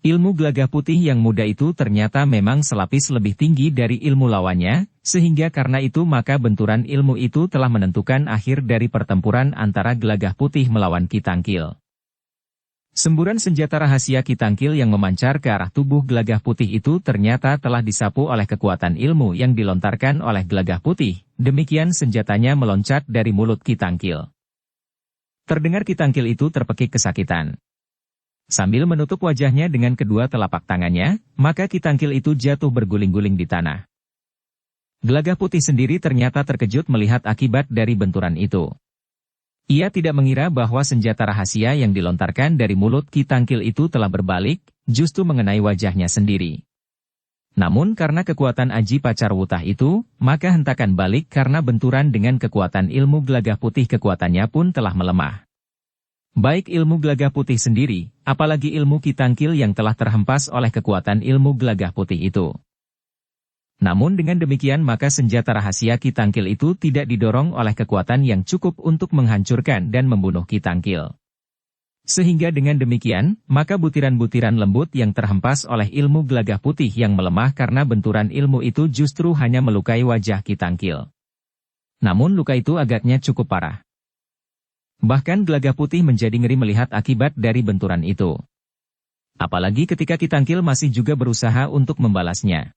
Ilmu Gelagah Putih yang muda itu ternyata memang selapis lebih tinggi dari ilmu lawannya, sehingga karena itu maka benturan ilmu itu telah menentukan akhir dari pertempuran antara Gelagah Putih melawan Ki Tangkil. Semburan senjata rahasia Ki Tangkil yang memancar ke arah tubuh Gelagah Putih itu ternyata telah disapu oleh kekuatan ilmu yang dilontarkan oleh Gelagah Putih, demikian senjatanya meloncat dari mulut Ki Tangkil. Terdengar Ki Tangkil itu terpekik kesakitan. Sambil menutup wajahnya dengan kedua telapak tangannya, maka Ki Tangkil itu jatuh berguling-guling di tanah. Gelagah Putih sendiri ternyata terkejut melihat akibat dari benturan itu. Ia tidak mengira bahwa senjata rahasia yang dilontarkan dari mulut Ki Tangkil itu telah berbalik, justru mengenai wajahnya sendiri. Namun karena kekuatan Aji Pacarwuta itu, maka hentakan balik karena benturan dengan kekuatan ilmu Gelagah Putih kekuatannya pun telah melemah. Baik ilmu Gelagah Putih sendiri, apalagi ilmu Ki Tangkil yang telah terhempas oleh kekuatan ilmu Gelagah Putih itu. Namun dengan demikian maka senjata rahasia Ki Tangkil itu tidak didorong oleh kekuatan yang cukup untuk menghancurkan dan membunuh Ki Tangkil. Sehingga dengan demikian, maka butiran-butiran lembut yang terhempas oleh ilmu Gelagah Putih yang melemah karena benturan ilmu itu justru hanya melukai wajah Ki Tangkil. Namun luka itu agaknya cukup parah. Bahkan Gelagah Putih menjadi ngeri melihat akibat dari benturan itu. Apalagi ketika Ki Tangkil masih juga berusaha untuk membalasnya.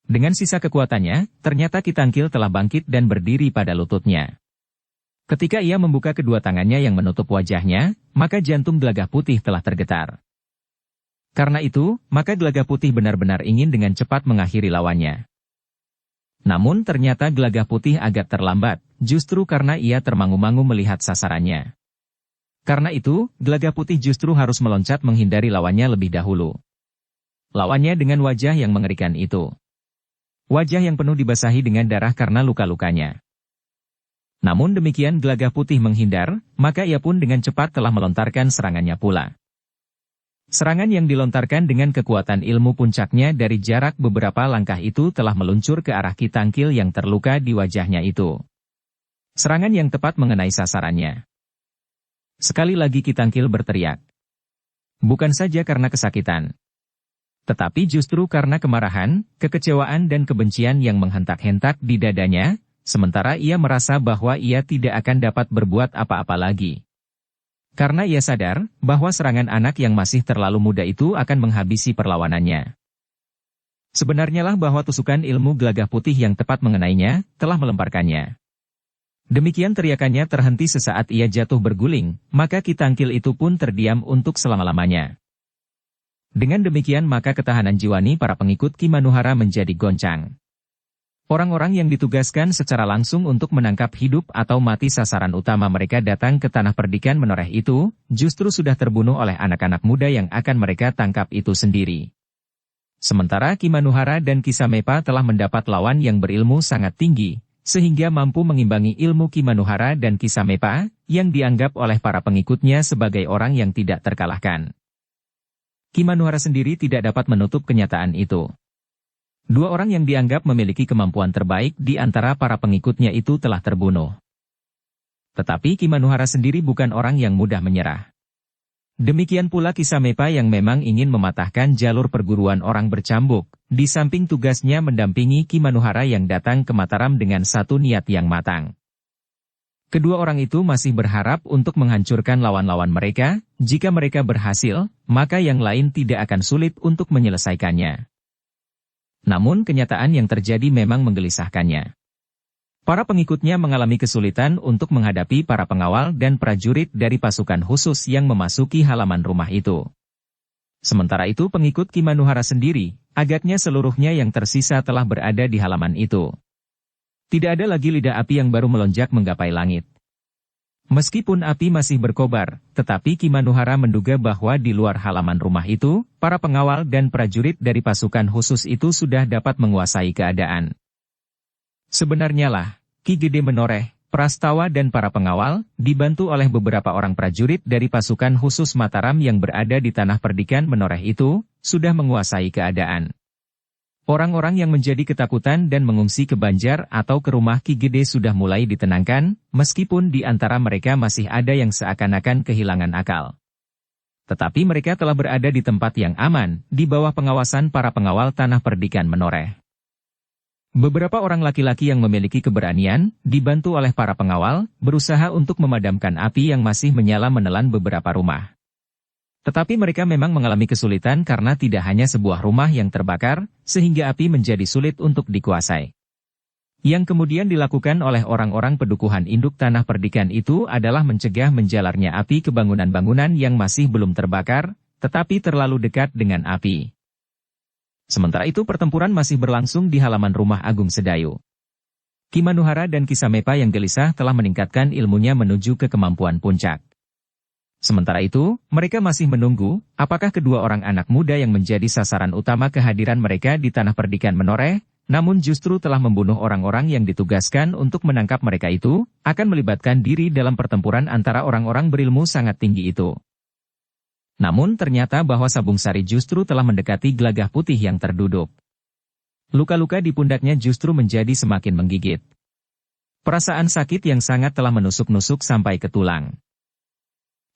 Dengan sisa kekuatannya, ternyata Ki Tangkil telah bangkit dan berdiri pada lututnya. Ketika ia membuka kedua tangannya yang menutup wajahnya, maka jantung Gelagah Putih telah tergetar. Karena itu, maka Gelagah Putih benar-benar ingin dengan cepat mengakhiri lawannya. Namun ternyata Gelagah Putih agak terlambat, justru karena ia termangu-mangu melihat sasarannya. Karena itu, Gelagah Putih justru harus meloncat menghindari lawannya lebih dahulu. Lawannya dengan wajah yang mengerikan itu. Wajah yang penuh dibasahi dengan darah karena luka-lukanya. Namun demikian Gelagah Putih menghindar, maka ia pun dengan cepat telah melontarkan serangannya pula. Serangan yang dilontarkan dengan kekuatan ilmu puncaknya dari jarak beberapa langkah itu telah meluncur ke arah Ki Tangkil yang terluka di wajahnya itu. Serangan yang tepat mengenai sasarannya. Sekali lagi Ki Tangkil berteriak. Bukan saja karena kesakitan. Tetapi justru karena kemarahan, kekecewaan dan kebencian yang menghentak-hentak di dadanya, sementara ia merasa bahwa ia tidak akan dapat berbuat apa-apa lagi. Karena ia sadar bahwa serangan anak yang masih terlalu muda itu akan menghabisi perlawanannya. Sebenarnya lah bahwa tusukan ilmu Gelagah Putih yang tepat mengenainya, telah melemparkannya. Demikian teriakannya terhenti sesaat ia jatuh berguling, maka Ki Tangkil itu pun terdiam untuk selama-lamanya. Dengan demikian maka ketahanan jiwani para pengikut Ki Manuhara menjadi goncang. Orang-orang yang ditugaskan secara langsung untuk menangkap hidup atau mati sasaran utama mereka datang ke tanah perdikan menoreh itu, justru sudah terbunuh oleh anak-anak muda yang akan mereka tangkap itu sendiri. Sementara Ki Manuhara dan Ki Samepa telah mendapat lawan yang berilmu sangat tinggi, sehingga mampu mengimbangi ilmu Ki Manuhara dan Ki Samepa, yang dianggap oleh para pengikutnya sebagai orang yang tidak terkalahkan. Ki Manuhara sendiri tidak dapat menutup kenyataan itu. Dua orang yang dianggap memiliki kemampuan terbaik di antara para pengikutnya itu telah terbunuh. Tetapi Ki Manuhara sendiri bukan orang yang mudah menyerah. Demikian pula Ki Samepa yang memang ingin mematahkan jalur perguruan orang bercambuk, di samping tugasnya mendampingi Ki Manuhara yang datang ke Mataram dengan satu niat yang matang. Kedua orang itu masih berharap untuk menghancurkan lawan-lawan mereka, jika mereka berhasil, maka yang lain tidak akan sulit untuk menyelesaikannya. Namun kenyataan yang terjadi memang menggelisahkannya. Para pengikutnya mengalami kesulitan untuk menghadapi para pengawal dan prajurit dari pasukan khusus yang memasuki halaman rumah itu. Sementara itu pengikut Ki Manuhara sendiri, agaknya seluruhnya yang tersisa telah berada di halaman itu. Tidak ada lagi lidah api yang baru melonjak menggapai langit. Meskipun api masih berkobar, tetapi Ki Manuhara menduga bahwa di luar halaman rumah itu, para pengawal dan prajurit dari pasukan khusus itu sudah dapat menguasai keadaan. Sebenarnya lah, Ki Gede menoreh, Prastawa dan para pengawal, dibantu oleh beberapa orang prajurit dari pasukan khusus Mataram yang berada di tanah perdikan menoreh itu, sudah menguasai keadaan. Orang-orang yang menjadi ketakutan dan mengungsi ke Banjar atau ke rumah Ki Gede sudah mulai ditenangkan, meskipun di antara mereka masih ada yang seakan-akan kehilangan akal. Tetapi mereka telah berada di tempat yang aman, di bawah pengawasan para pengawal tanah perdikan menoreh. Beberapa orang laki-laki yang memiliki keberanian, dibantu oleh para pengawal, berusaha untuk memadamkan api yang masih menyala menelan beberapa rumah. Tetapi mereka memang mengalami kesulitan karena tidak hanya sebuah rumah yang terbakar, sehingga api menjadi sulit untuk dikuasai. Yang kemudian dilakukan oleh orang-orang pedukuhan induk tanah perdikan itu adalah mencegah menjalarnya api ke bangunan-bangunan yang masih belum terbakar, tetapi terlalu dekat dengan api. Sementara itu pertempuran masih berlangsung di halaman rumah Agung Sedayu. Ki Manuhara dan Ki Samepa yang gelisah telah meningkatkan ilmunya menuju ke kemampuan puncak. Sementara itu, mereka masih menunggu, apakah kedua orang anak muda yang menjadi sasaran utama kehadiran mereka di tanah perdikan menoreh, namun justru telah membunuh orang-orang yang ditugaskan untuk menangkap mereka itu, akan melibatkan diri dalam pertempuran antara orang-orang berilmu sangat tinggi itu. Namun ternyata bahwa Sabung Sari justru telah mendekati Gelagah Putih yang terduduk. Luka-luka di pundaknya justru menjadi semakin menggigit. Perasaan sakit yang sangat telah menusuk-nusuk sampai ke tulang.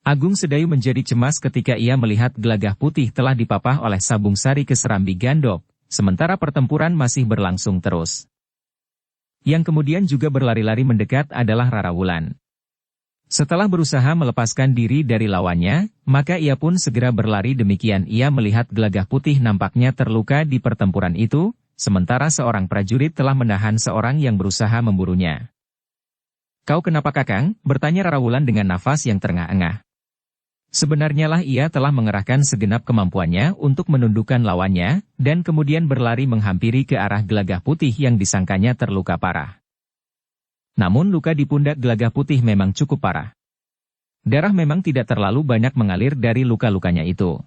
Agung Sedayu menjadi cemas ketika ia melihat Gelagah Putih telah dipapah oleh Sabung Sari ke Serambi Gandok, sementara pertempuran masih berlangsung terus. Yang kemudian juga berlari-lari mendekat adalah Rara Wulan. Setelah berusaha melepaskan diri dari lawannya, maka ia pun segera berlari. Demikian ia melihat Gelagah Putih nampaknya terluka di pertempuran itu, sementara seorang prajurit telah menahan seorang yang berusaha memburunya. "Kau kenapa, Kakang?" bertanya Rara Wulan dengan nafas yang terengah-engah. Sebenarnya lah ia telah mengerahkan segenap kemampuannya untuk menundukkan lawannya, dan kemudian berlari menghampiri ke arah Gelagah Putih yang disangkanya terluka parah. Namun luka di pundak Gelagah Putih memang cukup parah. Darah memang tidak terlalu banyak mengalir dari luka-lukanya itu.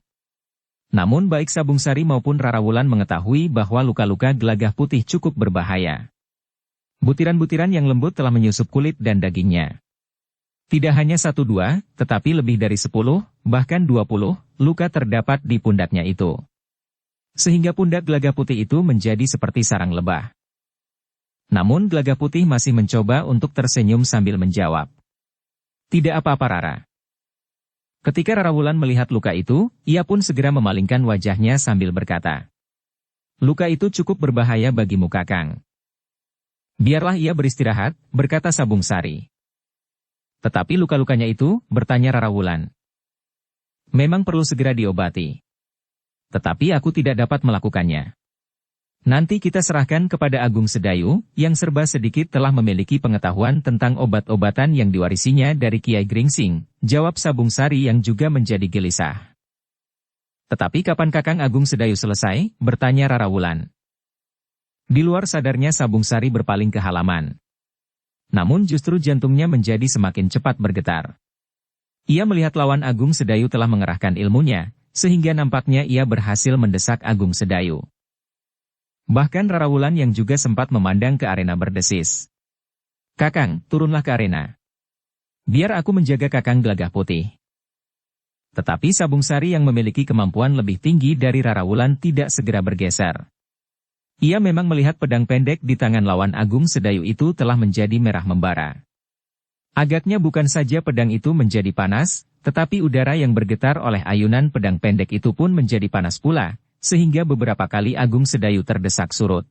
Namun baik Sabung Sari maupun Rara Wulan mengetahui bahwa luka-luka Gelagah Putih cukup berbahaya. Butiran-butiran yang lembut telah menyusup kulit dan dagingnya. Tidak hanya 1-2, tetapi lebih dari 10, bahkan 20, luka terdapat di pundaknya itu. Sehingga pundak Gelagah Putih itu menjadi seperti sarang lebah. Namun Gelagah Putih masih mencoba untuk tersenyum sambil menjawab. "Tidak apa-apa, Rara." Ketika Rara Wulan melihat luka itu, ia pun segera memalingkan wajahnya sambil berkata, "Luka itu cukup berbahaya bagimu, Kakang." "Biarlah ia beristirahat," berkata Sabung Sari. "Tetapi luka-lukanya itu?" bertanya Rara Wulan. "Memang perlu segera diobati. Tetapi aku tidak dapat melakukannya. Nanti kita serahkan kepada Agung Sedayu, yang serba sedikit telah memiliki pengetahuan tentang obat-obatan yang diwarisinya dari Kiai Gringsing," jawab Sabung Sari yang juga menjadi gelisah. "Tetapi kapan Kakang Agung Sedayu selesai?" bertanya Rara Wulan. Di luar sadarnya Sabung Sari berpaling ke halaman. Namun justru jantungnya menjadi semakin cepat bergetar. Ia melihat lawan Agung Sedayu telah mengerahkan ilmunya, sehingga nampaknya ia berhasil mendesak Agung Sedayu. Bahkan Rara Wulan yang juga sempat memandang ke arena berdesis. "Kakang, turunlah ke arena. Biar aku menjaga Kakang Gelagah Putih." Tetapi Sabung Sari yang memiliki kemampuan lebih tinggi dari Rara Wulan tidak segera bergeser. Ia memang melihat pedang pendek di tangan lawan Agung Sedayu itu telah menjadi merah membara. Agaknya bukan saja pedang itu menjadi panas, tetapi udara yang bergetar oleh ayunan pedang pendek itu pun menjadi panas pula, sehingga beberapa kali Agung Sedayu terdesak surut.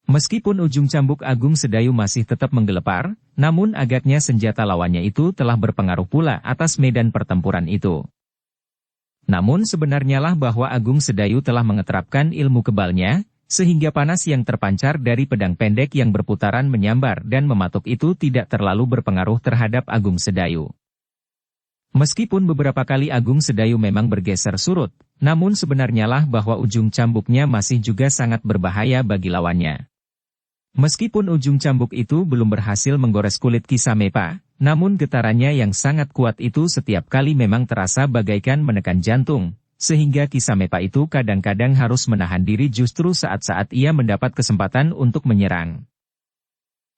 Meskipun ujung cambuk Agung Sedayu masih tetap menggelepar, namun agaknya senjata lawannya itu telah berpengaruh pula atas medan pertempuran itu. Namun sebenarnya lah bahwa Agung Sedayu telah mengeterapkan ilmu kebalnya, sehingga panas yang terpancar dari pedang pendek yang berputaran menyambar dan mematuk itu tidak terlalu berpengaruh terhadap Agung Sedayu. Meskipun beberapa kali Agung Sedayu memang bergeser surut, namun sebenarnya lah bahwa ujung cambuknya masih juga sangat berbahaya bagi lawannya. Meskipun ujung cambuk itu belum berhasil menggores kulit Ki Samepa, namun getarannya yang sangat kuat itu setiap kali memang terasa bagaikan menekan jantung, sehingga Kisamepa itu kadang-kadang harus menahan diri justru saat-saat ia mendapat kesempatan untuk menyerang.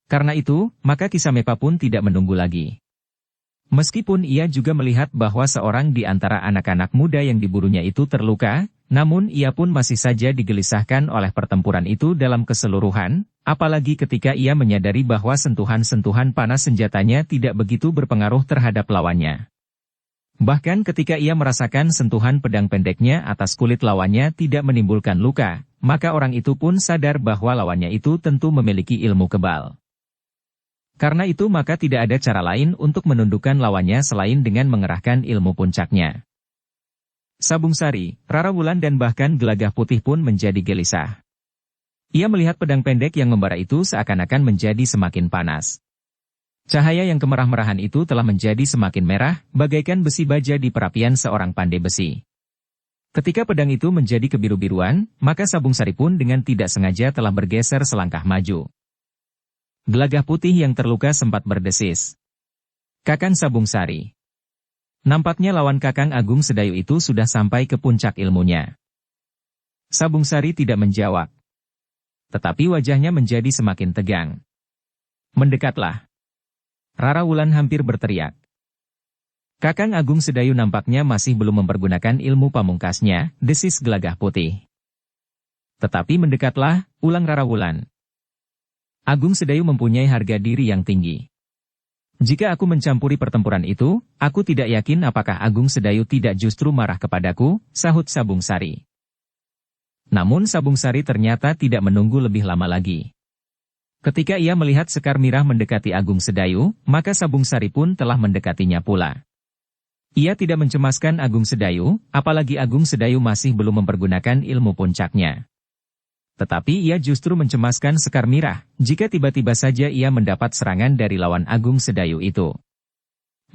Karena itu, maka Kisamepa pun tidak menunggu lagi. Meskipun ia juga melihat bahwa seorang di antara anak-anak muda yang diburunya itu terluka, namun ia pun masih saja digelisahkan oleh pertempuran itu dalam keseluruhan, apalagi ketika ia menyadari bahwa sentuhan-sentuhan panas senjatanya tidak begitu berpengaruh terhadap lawannya. Bahkan ketika ia merasakan sentuhan pedang pendeknya atas kulit lawannya tidak menimbulkan luka, maka orang itu pun sadar bahwa lawannya itu tentu memiliki ilmu kebal. Karena itu maka tidak ada cara lain untuk menundukkan lawannya selain dengan mengerahkan ilmu puncaknya. Sabung Sari, Rara Wulan dan bahkan Gelagah Putih pun menjadi gelisah. Ia melihat pedang pendek yang membara itu seakan-akan menjadi semakin panas. Cahaya yang kemerah-merahan itu telah menjadi semakin merah, bagaikan besi baja di perapian seorang pandai besi. Ketika pedang itu menjadi kebiru-biruan, maka Sabung Sari pun dengan tidak sengaja telah bergeser selangkah maju. Gelagah Putih yang terluka sempat berdesis. "Kakang Sabung Sari." Nampaknya lawan Kakang Agung Sedayu itu sudah sampai ke puncak ilmunya. Sabung Sari tidak menjawab. Tetapi wajahnya menjadi semakin tegang. "Mendekatlah." Rara Wulan hampir berteriak. "Kakang Agung Sedayu nampaknya masih belum mempergunakan ilmu pamungkasnya," desis Gelagah Putih. "Tetapi mendekatlah," ulang Rara Wulan. "Agung Sedayu mempunyai harga diri yang tinggi. Jika aku mencampuri pertempuran itu, aku tidak yakin apakah Agung Sedayu tidak justru marah kepadaku," sahut Sabung Sari. Namun Sabung Sari ternyata tidak menunggu lebih lama lagi. Ketika ia melihat Sekar Mirah mendekati Agung Sedayu, maka Sabung Sari pun telah mendekatinya pula. Ia tidak mencemaskan Agung Sedayu, apalagi Agung Sedayu masih belum mempergunakan ilmu puncaknya. Tetapi ia justru mencemaskan Sekar Mirah, jika tiba-tiba saja ia mendapat serangan dari lawan Agung Sedayu itu.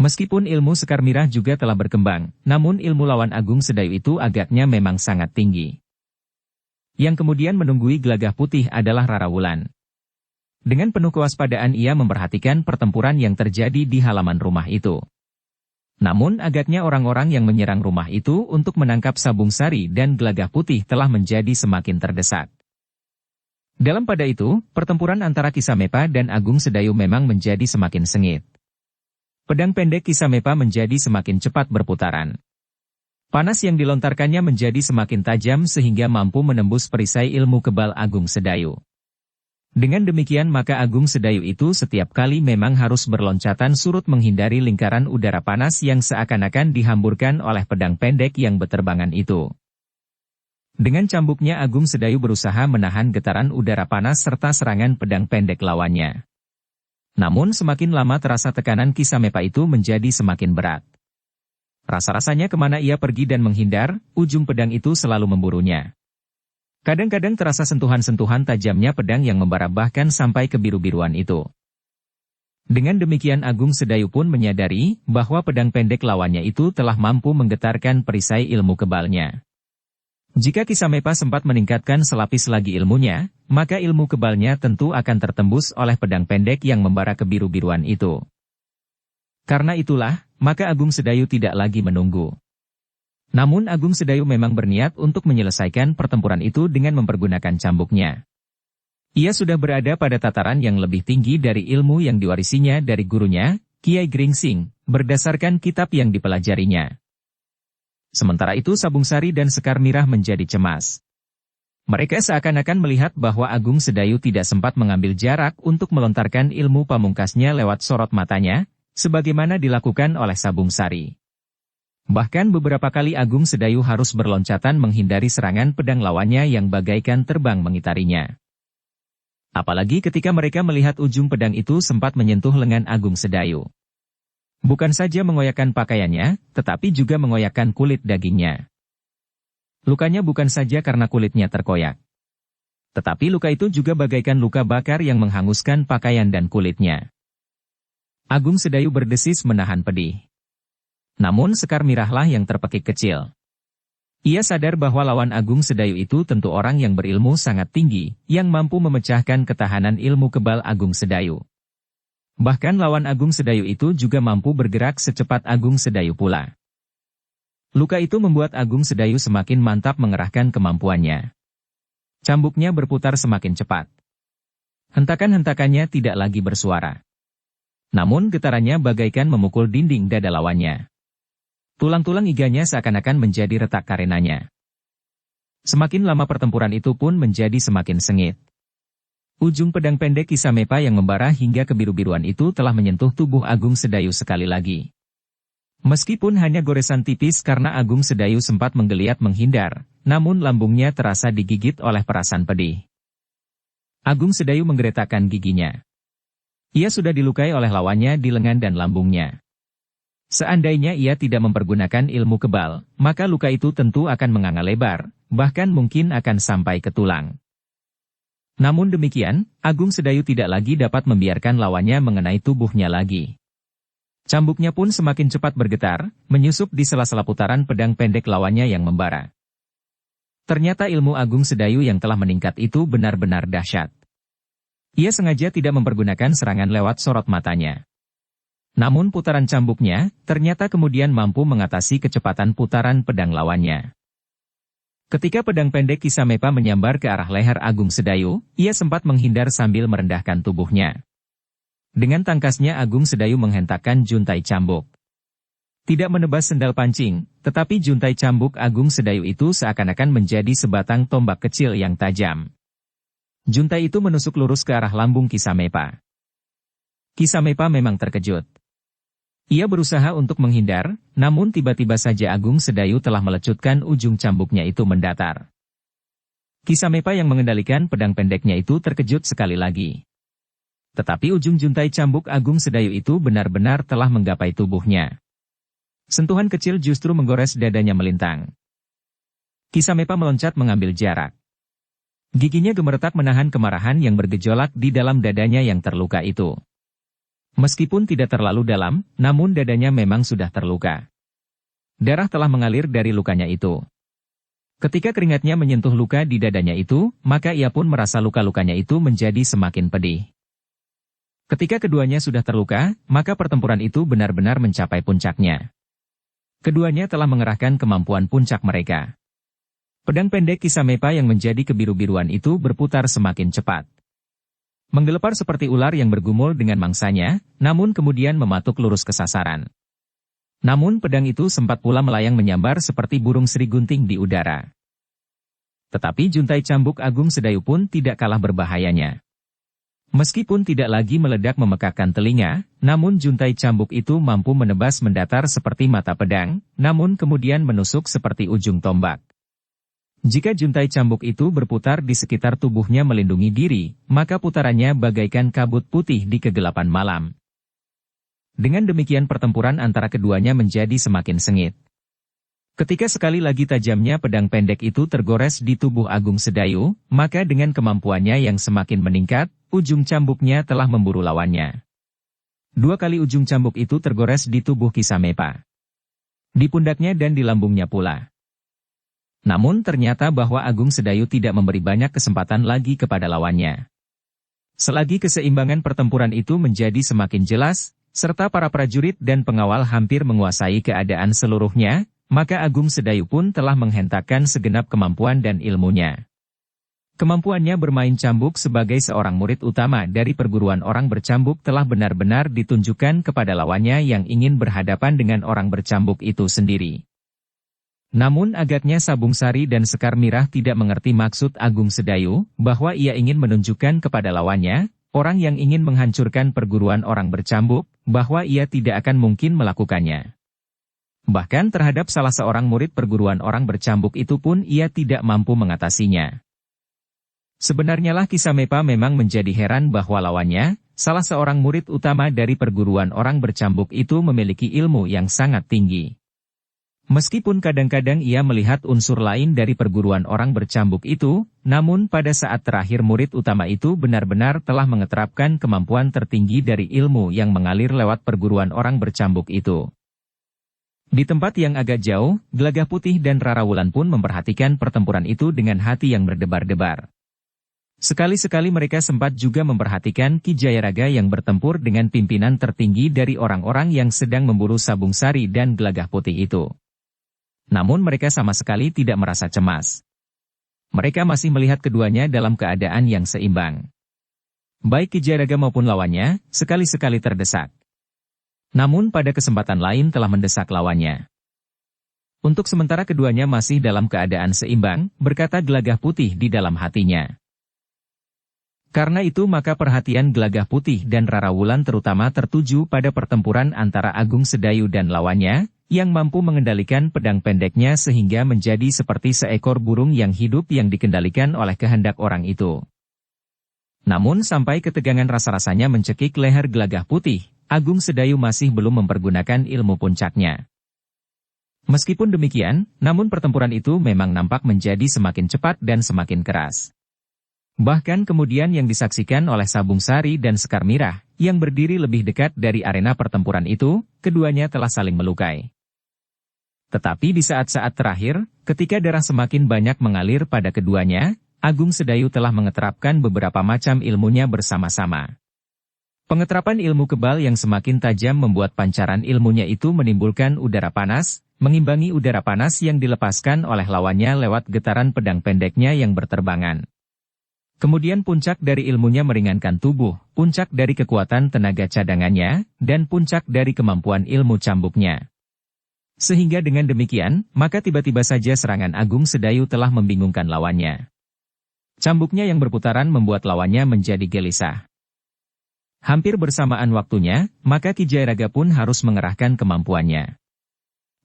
Meskipun ilmu Sekar Mirah juga telah berkembang, namun ilmu lawan Agung Sedayu itu agaknya memang sangat tinggi. Yang kemudian menunggui Gelagah Putih adalah Rara Wulan. Dengan penuh kewaspadaan ia memperhatikan pertempuran yang terjadi di halaman rumah itu. Namun agaknya orang-orang yang menyerang rumah itu untuk menangkap Sabung Sari dan Gelagah Putih telah menjadi semakin terdesak. Dalam pada itu, pertempuran antara Kisamepa dan Agung Sedayu memang menjadi semakin sengit. Pedang pendek Kisamepa menjadi semakin cepat berputaran. Panas yang dilontarkannya menjadi semakin tajam sehingga mampu menembus perisai ilmu kebal Agung Sedayu. Dengan demikian maka Agung Sedayu itu setiap kali memang harus berloncatan surut menghindari lingkaran udara panas yang seakan-akan dihamburkan oleh pedang pendek yang beterbangan itu. Dengan cambuknya Agung Sedayu berusaha menahan getaran udara panas serta serangan pedang pendek lawannya. Namun semakin lama terasa tekanan Kisamepa itu menjadi semakin berat. Rasa-rasanya kemana ia pergi dan menghindar, ujung pedang itu selalu memburunya. Kadang-kadang terasa sentuhan-sentuhan tajamnya pedang yang membara bahkan sampai kebiru-biruan itu. Dengan demikian Agung Sedayu pun menyadari bahwa pedang pendek lawannya itu telah mampu menggetarkan perisai ilmu kebalnya. Jika Kisamepa sempat meningkatkan selapis lagi ilmunya, maka ilmu kebalnya tentu akan tertembus oleh pedang pendek yang membara kebiru-biruan itu. Karena itulah, maka Agung Sedayu tidak lagi menunggu. Namun Agung Sedayu memang berniat untuk menyelesaikan pertempuran itu dengan mempergunakan cambuknya. Ia sudah berada pada tataran yang lebih tinggi dari ilmu yang diwarisinya dari gurunya, Kiai Gringsing, berdasarkan kitab yang dipelajarinya. Sementara itu Sabung Sari dan Sekar Mirah menjadi cemas. Mereka seakan-akan melihat bahwa Agung Sedayu tidak sempat mengambil jarak untuk melontarkan ilmu pamungkasnya lewat sorot matanya, sebagaimana dilakukan oleh Sabung Sari. Bahkan beberapa kali Agung Sedayu harus berloncatan menghindari serangan pedang lawannya yang bagaikan terbang mengitarinya. Apalagi ketika mereka melihat ujung pedang itu sempat menyentuh lengan Agung Sedayu. Bukan saja mengoyakkan pakaiannya, tetapi juga mengoyakkan kulit dagingnya. Lukanya bukan saja karena kulitnya terkoyak. Tetapi luka itu juga bagaikan luka bakar yang menghanguskan pakaian dan kulitnya. Agung Sedayu berdesis menahan pedih. Namun Sekar Mirahlah yang terpekik kecil. Ia sadar bahwa lawan Agung Sedayu itu tentu orang yang berilmu sangat tinggi, yang mampu memecahkan ketahanan ilmu kebal Agung Sedayu. Bahkan lawan Agung Sedayu itu juga mampu bergerak secepat Agung Sedayu pula. Luka itu membuat Agung Sedayu semakin mantap mengerahkan kemampuannya. Cambuknya berputar semakin cepat. Hentakan-hentakannya tidak lagi bersuara. Namun getarannya bagaikan memukul dinding dada lawannya. Tulang-tulang iganya seakan-akan menjadi retak karenanya. Semakin lama pertempuran itu pun menjadi semakin sengit. Ujung pedang pendek Kisamepa yang membara hingga kebiru-biruan itu telah menyentuh tubuh Agung Sedayu sekali lagi. Meskipun hanya goresan tipis karena Agung Sedayu sempat menggeliat menghindar, namun lambungnya terasa digigit oleh perasaan pedih. Agung Sedayu menggeretakkan giginya. Ia sudah dilukai oleh lawannya di lengan dan lambungnya. Seandainya ia tidak mempergunakan ilmu kebal, maka luka itu tentu akan menganga lebar, bahkan mungkin akan sampai ke tulang. Namun demikian, Agung Sedayu tidak lagi dapat membiarkan lawannya mengenai tubuhnya lagi. Cambuknya pun semakin cepat bergetar, menyusup di sela-sela putaran pedang pendek lawannya yang membara. Ternyata ilmu Agung Sedayu yang telah meningkat itu benar-benar dahsyat. Ia sengaja tidak mempergunakan serangan lewat sorot matanya. Namun putaran cambuknya, ternyata kemudian mampu mengatasi kecepatan putaran pedang lawannya. Ketika pedang pendek Kisamepa menyambar ke arah leher Agung Sedayu, ia sempat menghindar sambil merendahkan tubuhnya. Dengan tangkasnya Agung Sedayu menghentakkan juntai cambuk. Tidak menebas sendal pancing, tetapi juntai cambuk Agung Sedayu itu seakan-akan menjadi sebatang tombak kecil yang tajam. Juntai itu menusuk lurus ke arah lambung Kisamepa. Kisamepa memang terkejut. Ia berusaha untuk menghindar, namun tiba-tiba saja Agung Sedayu telah melecutkan ujung cambuknya itu mendatar. Kisamepa yang mengendalikan pedang pendeknya itu terkejut sekali lagi. Tetapi ujung juntai cambuk Agung Sedayu itu benar-benar telah menggapai tubuhnya. Sentuhan kecil justru menggores dadanya melintang. Kisamepa meloncat mengambil jarak. Giginya gemeretak menahan kemarahan yang bergejolak di dalam dadanya yang terluka itu. Meskipun tidak terlalu dalam, namun dadanya memang sudah terluka. Darah telah mengalir dari lukanya itu. Ketika keringatnya menyentuh luka di dadanya itu, maka ia pun merasa luka-lukanya itu menjadi semakin pedih. Ketika keduanya sudah terluka, maka pertempuran itu benar-benar mencapai puncaknya. Keduanya telah mengerahkan kemampuan puncak mereka. Pedang pendek Kisamepa yang menjadi kebiru-biruan itu berputar semakin cepat. Menggelepar seperti ular yang bergumul dengan mangsanya, namun kemudian mematuk lurus ke sasaran. Namun pedang itu sempat pula melayang menyambar seperti burung sri gunting di udara. Tetapi juntai cambuk Agung Sedayu pun tidak kalah berbahayanya. Meskipun tidak lagi meledak memekakkan telinga, namun juntai cambuk itu mampu menebas mendatar seperti mata pedang, namun kemudian menusuk seperti ujung tombak. Jika juntai cambuk itu berputar di sekitar tubuhnya melindungi diri, maka putarannya bagaikan kabut putih di kegelapan malam. Dengan demikian pertempuran antara keduanya menjadi semakin sengit. Ketika sekali lagi tajamnya pedang pendek itu tergores di tubuh Agung Sedayu, maka dengan kemampuannya yang semakin meningkat, ujung cambuknya telah memburu lawannya. 2 kali ujung cambuk itu tergores di tubuh Kisamepa. Di pundaknya dan di lambungnya pula. Namun ternyata bahwa Agung Sedayu tidak memberi banyak kesempatan lagi kepada lawannya. Selagi keseimbangan pertempuran itu menjadi semakin jelas, serta para prajurit dan pengawal hampir menguasai keadaan seluruhnya, maka Agung Sedayu pun telah menghentakkan segenap kemampuan dan ilmunya. Kemampuannya bermain cambuk sebagai seorang murid utama dari perguruan orang bercambuk telah benar-benar ditunjukkan kepada lawannya yang ingin berhadapan dengan orang bercambuk itu sendiri. Namun agaknya Sabung Sari dan Sekar Mirah tidak mengerti maksud Agung Sedayu, bahwa ia ingin menunjukkan kepada lawannya, orang yang ingin menghancurkan perguruan orang bercambuk, bahwa ia tidak akan mungkin melakukannya. Bahkan terhadap salah seorang murid perguruan orang bercambuk itu pun ia tidak mampu mengatasinya. Sebenarnya lah Kisamepa memang menjadi heran bahwa lawannya, salah seorang murid utama dari perguruan orang bercambuk itu memiliki ilmu yang sangat tinggi. Meskipun kadang-kadang ia melihat unsur lain dari perguruan orang bercambuk itu, namun pada saat terakhir murid utama itu benar-benar telah mengeterapkan kemampuan tertinggi dari ilmu yang mengalir lewat perguruan orang bercambuk itu. Di tempat yang agak jauh, Gelagah Putih dan Rara Wulan pun memperhatikan pertempuran itu dengan hati yang berdebar-debar. Sekali-sekali mereka sempat juga memperhatikan Ki Jayaraga yang bertempur dengan pimpinan tertinggi dari orang-orang yang sedang memburu Sabung Sari dan Gelagah Putih itu. Namun mereka sama sekali tidak merasa cemas. Mereka masih melihat keduanya dalam keadaan yang seimbang. Baik Ki Jayaraga maupun lawannya, sekali-sekali terdesak. Namun pada kesempatan lain telah mendesak lawannya. Untuk sementara keduanya masih dalam keadaan seimbang, berkata Gelagah Putih di dalam hatinya. Karena itu maka perhatian Gelagah Putih dan Rara Wulan terutama tertuju pada pertempuran antara Agung Sedayu dan lawannya, yang mampu mengendalikan pedang pendeknya sehingga menjadi seperti seekor burung yang hidup yang dikendalikan oleh kehendak orang itu. Namun sampai ketegangan rasa-rasanya mencekik leher Gelagah Putih, Agung Sedayu masih belum mempergunakan ilmu puncaknya. Meskipun demikian, namun pertempuran itu memang nampak menjadi semakin cepat dan semakin keras. Bahkan kemudian yang disaksikan oleh Sabung Sari dan Sekar Mirah, yang berdiri lebih dekat dari arena pertempuran itu, keduanya telah saling melukai. Tetapi di saat-saat terakhir, ketika darah semakin banyak mengalir pada keduanya, Agung Sedayu telah mengeterapkan beberapa macam ilmunya bersama-sama. Pengeterapan ilmu kebal yang semakin tajam membuat pancaran ilmunya itu menimbulkan udara panas, mengimbangi udara panas yang dilepaskan oleh lawannya lewat getaran pedang pendeknya yang berterbangan. Kemudian puncak dari ilmunya meringankan tubuh, puncak dari kekuatan tenaga cadangannya, dan puncak dari kemampuan ilmu cambuknya. Sehingga dengan demikian, maka tiba-tiba saja serangan Agung Sedayu telah membingungkan lawannya. Cambuknya yang berputaran membuat lawannya menjadi gelisah. Hampir bersamaan waktunya, maka Ki Jayaraga pun harus mengerahkan kemampuannya.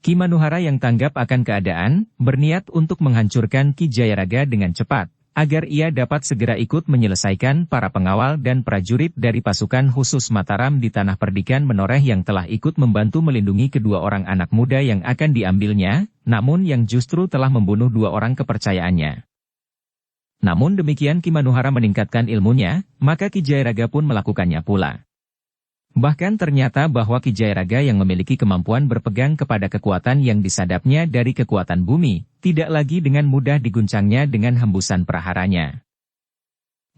Ki Manuhara yang tanggap akan keadaan, berniat untuk menghancurkan Ki Jayaraga dengan cepat, agar ia dapat segera ikut menyelesaikan para pengawal dan prajurit dari pasukan khusus Mataram di Tanah Perdikan Menoreh yang telah ikut membantu melindungi kedua orang anak muda yang akan diambilnya, namun yang justru telah membunuh dua orang kepercayaannya. Namun demikian Ki Manuhara meningkatkan ilmunya, maka Ki Jayaraga pun melakukannya pula. Bahkan ternyata bahwa Ki Jayaraga yang memiliki kemampuan berpegang kepada kekuatan yang disadapnya dari kekuatan bumi, tidak lagi dengan mudah diguncangnya dengan hembusan praharanya.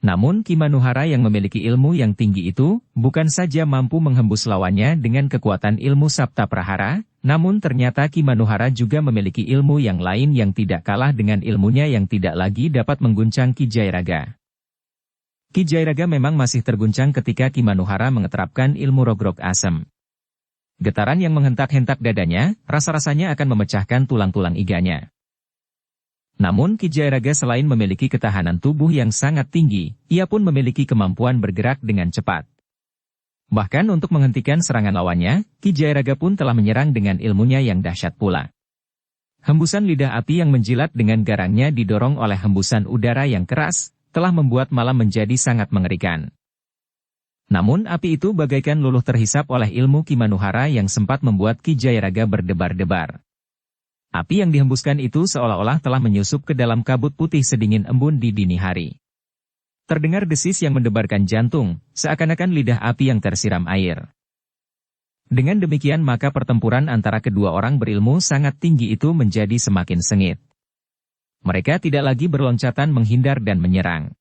Namun Ki Manuhara yang memiliki ilmu yang tinggi itu, bukan saja mampu menghembus lawannya dengan kekuatan ilmu Sabta Prahara, namun ternyata Ki Manuhara juga memiliki ilmu yang lain yang tidak kalah dengan ilmunya yang tidak lagi dapat mengguncang Ki Jayaraga. Ki Jayaraga memang masih terguncang ketika Ki Manuhara mengeterapkan ilmu Rogrok Asem. Getaran yang menghentak-hentak dadanya, rasa-rasanya akan memecahkan tulang-tulang iganya. Namun Ki Jayaraga selain memiliki ketahanan tubuh yang sangat tinggi, ia pun memiliki kemampuan bergerak dengan cepat. Bahkan untuk menghentikan serangan lawannya, Ki Jayaraga pun telah menyerang dengan ilmunya yang dahsyat pula. Hembusan lidah api yang menjilat dengan garangnya didorong oleh hembusan udara yang keras, telah membuat malam menjadi sangat mengerikan. Namun api itu bagaikan luluh terhisap oleh ilmu Ki Manuhara yang sempat membuat Ki Jayaraga berdebar-debar. Api yang dihembuskan itu seolah-olah telah menyusup ke dalam kabut putih sedingin embun di dini hari. Terdengar desis yang mendebarkan jantung, seakan-akan lidah api yang tersiram air. Dengan demikian maka pertempuran antara kedua orang berilmu sangat tinggi itu menjadi semakin sengit. Mereka tidak lagi berloncatan menghindar dan menyerang.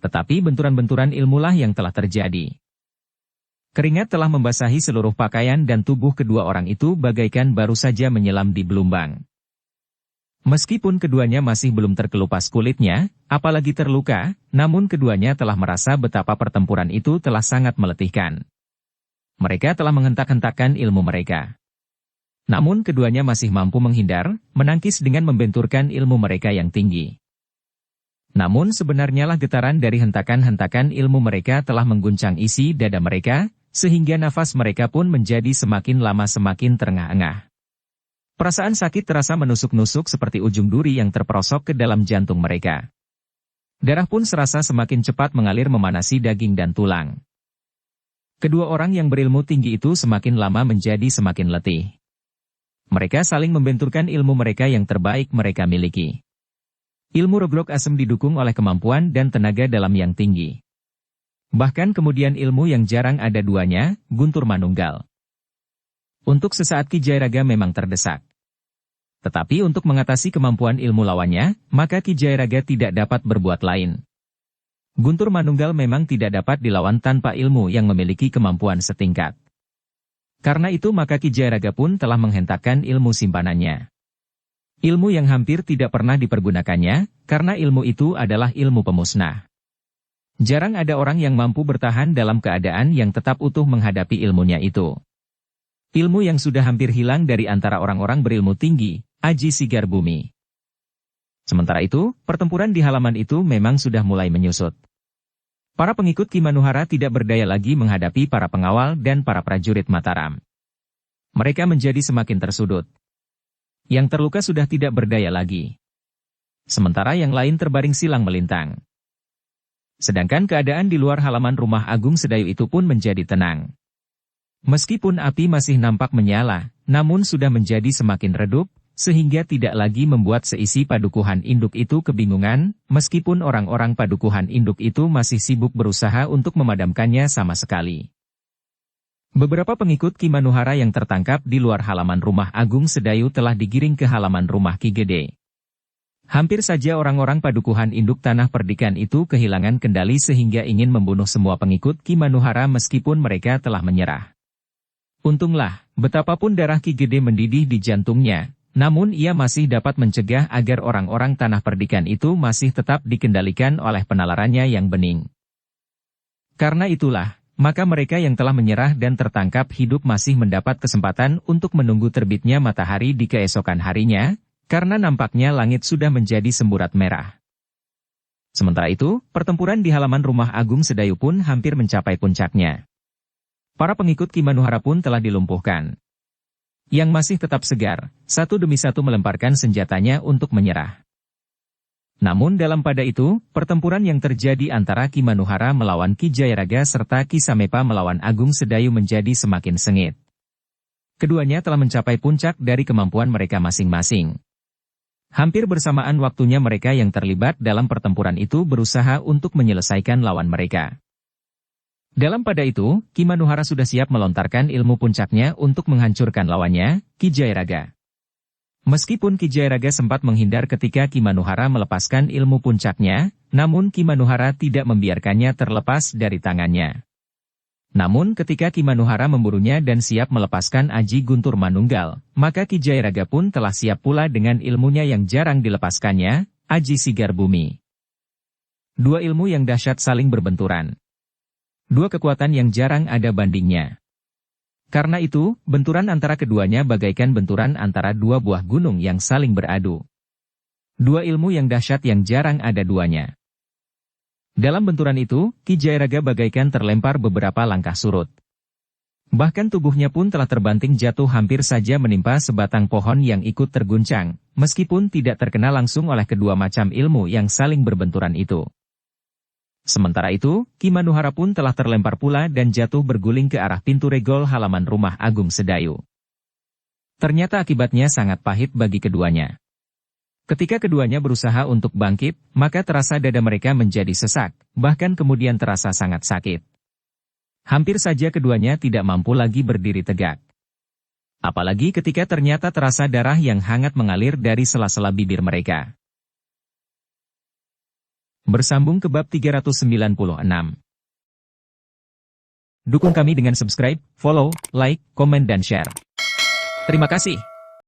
Tetapi benturan-benturan ilmulah yang telah terjadi. Keringat telah membasahi seluruh pakaian dan tubuh kedua orang itu bagaikan baru saja menyelam di belumbang. Meskipun keduanya masih belum terkelupas kulitnya, apalagi terluka, namun keduanya telah merasa betapa pertempuran itu telah sangat meletihkan. Mereka telah menghentak-hentakkan ilmu mereka. Namun keduanya masih mampu menghindar, menangkis dengan membenturkan ilmu mereka yang tinggi. Namun sebenarnya lah getaran dari hentakan-hentakan ilmu mereka telah mengguncang isi dada mereka, sehingga nafas mereka pun menjadi semakin lama semakin terengah-engah. Perasaan sakit terasa menusuk-nusuk seperti ujung duri yang terperosok ke dalam jantung mereka. Darah pun serasa semakin cepat mengalir memanasi daging dan tulang. Kedua orang yang berilmu tinggi itu semakin lama menjadi semakin letih. Mereka saling membenturkan ilmu mereka yang terbaik mereka miliki. Ilmu Rogrok Asem didukung oleh kemampuan dan tenaga dalam yang tinggi. Bahkan kemudian ilmu yang jarang ada duanya, Guntur Manunggal. Untuk sesaat Ki Jayaraga memang terdesak. Tetapi untuk mengatasi kemampuan ilmu lawannya, maka Ki Jayaraga tidak dapat berbuat lain. Guntur Manunggal memang tidak dapat dilawan tanpa ilmu yang memiliki kemampuan setingkat. Karena itu maka Ki Jayaraga pun telah menghentakkan ilmu simpanannya. Ilmu yang hampir tidak pernah dipergunakannya, karena ilmu itu adalah ilmu pemusnah. Jarang ada orang yang mampu bertahan dalam keadaan yang tetap utuh menghadapi ilmunya itu. Ilmu yang sudah hampir hilang dari antara orang-orang berilmu tinggi, Aji Sigar Bumi. Sementara itu, pertempuran di halaman itu memang sudah mulai menyusut. Para pengikut Ki Manuhara tidak berdaya lagi menghadapi para pengawal dan para prajurit Mataram. Mereka menjadi semakin tersudut. Yang terluka sudah tidak berdaya lagi. Sementara yang lain terbaring silang melintang. Sedangkan keadaan di luar halaman rumah Agung Sedayu itu pun menjadi tenang. Meskipun api masih nampak menyala, namun sudah menjadi semakin redup, sehingga tidak lagi membuat seisi padukuhan induk itu kebingungan, meskipun orang-orang padukuhan induk itu masih sibuk berusaha untuk memadamkannya sama sekali. Beberapa pengikut Ki Manuhara yang tertangkap di luar halaman rumah Agung Sedayu telah digiring ke halaman rumah Ki Gede. Hampir saja orang-orang padukuhan induk Tanah Perdikan itu kehilangan kendali sehingga ingin membunuh semua pengikut Ki Manuhara meskipun mereka telah menyerah. Untunglah, betapapun darah Ki Gede mendidih di jantungnya, namun ia masih dapat mencegah agar orang-orang Tanah Perdikan itu masih tetap dikendalikan oleh penalarannya yang bening. Karena itulah, maka mereka yang telah menyerah dan tertangkap hidup masih mendapat kesempatan untuk menunggu terbitnya matahari di keesokan harinya, karena nampaknya langit sudah menjadi semburat merah. Sementara itu, pertempuran di halaman rumah Agung Sedayu pun hampir mencapai puncaknya. Para pengikut Ki Manuhara pun telah dilumpuhkan. Yang masih tetap segar, satu demi satu melemparkan senjatanya untuk menyerah. Namun dalam pada itu, pertempuran yang terjadi antara Ki Manuhara melawan Ki Jayaraga serta Ki Samepa melawan Agung Sedayu menjadi semakin sengit. Keduanya telah mencapai puncak dari kemampuan mereka masing-masing. Hampir bersamaan waktunya mereka yang terlibat dalam pertempuran itu berusaha untuk menyelesaikan lawan mereka. Dalam pada itu, Ki Manuhara sudah siap melontarkan ilmu puncaknya untuk menghancurkan lawannya, Ki Jayaraga. Meskipun Ki Jayaraga sempat menghindar ketika Ki Manuhara melepaskan ilmu puncaknya, namun Ki Manuhara tidak membiarkannya terlepas dari tangannya. Namun ketika Ki Manuhara memburunya dan siap melepaskan Aji Guntur Manunggal, maka Ki Jayaraga pun telah siap pula dengan ilmunya yang jarang dilepaskannya, Aji Sigar Bumi. Dua ilmu yang dahsyat saling berbenturan. Dua kekuatan yang jarang ada bandingnya. Karena itu, benturan antara keduanya bagaikan benturan antara dua buah gunung yang saling beradu. Dua ilmu yang dahsyat yang jarang ada duanya. Dalam benturan itu, Ki Jayaraga bagaikan terlempar beberapa langkah surut. Bahkan tubuhnya pun telah terbanting jatuh hampir saja menimpa sebatang pohon yang ikut terguncang, meskipun tidak terkena langsung oleh kedua macam ilmu yang saling berbenturan itu. Sementara itu, Ki Manuhara pun telah terlempar pula dan jatuh berguling ke arah pintu regol halaman rumah Agung Sedayu. Ternyata akibatnya sangat pahit bagi keduanya. Ketika keduanya berusaha untuk bangkit, maka terasa dada mereka menjadi sesak, bahkan kemudian terasa sangat sakit. Hampir saja keduanya tidak mampu lagi berdiri tegak. Apalagi ketika ternyata terasa darah yang hangat mengalir dari sela-sela bibir mereka. Bersambung ke bab 396. Dukung kami dengan subscribe, follow, like, komen dan share. Terima kasih.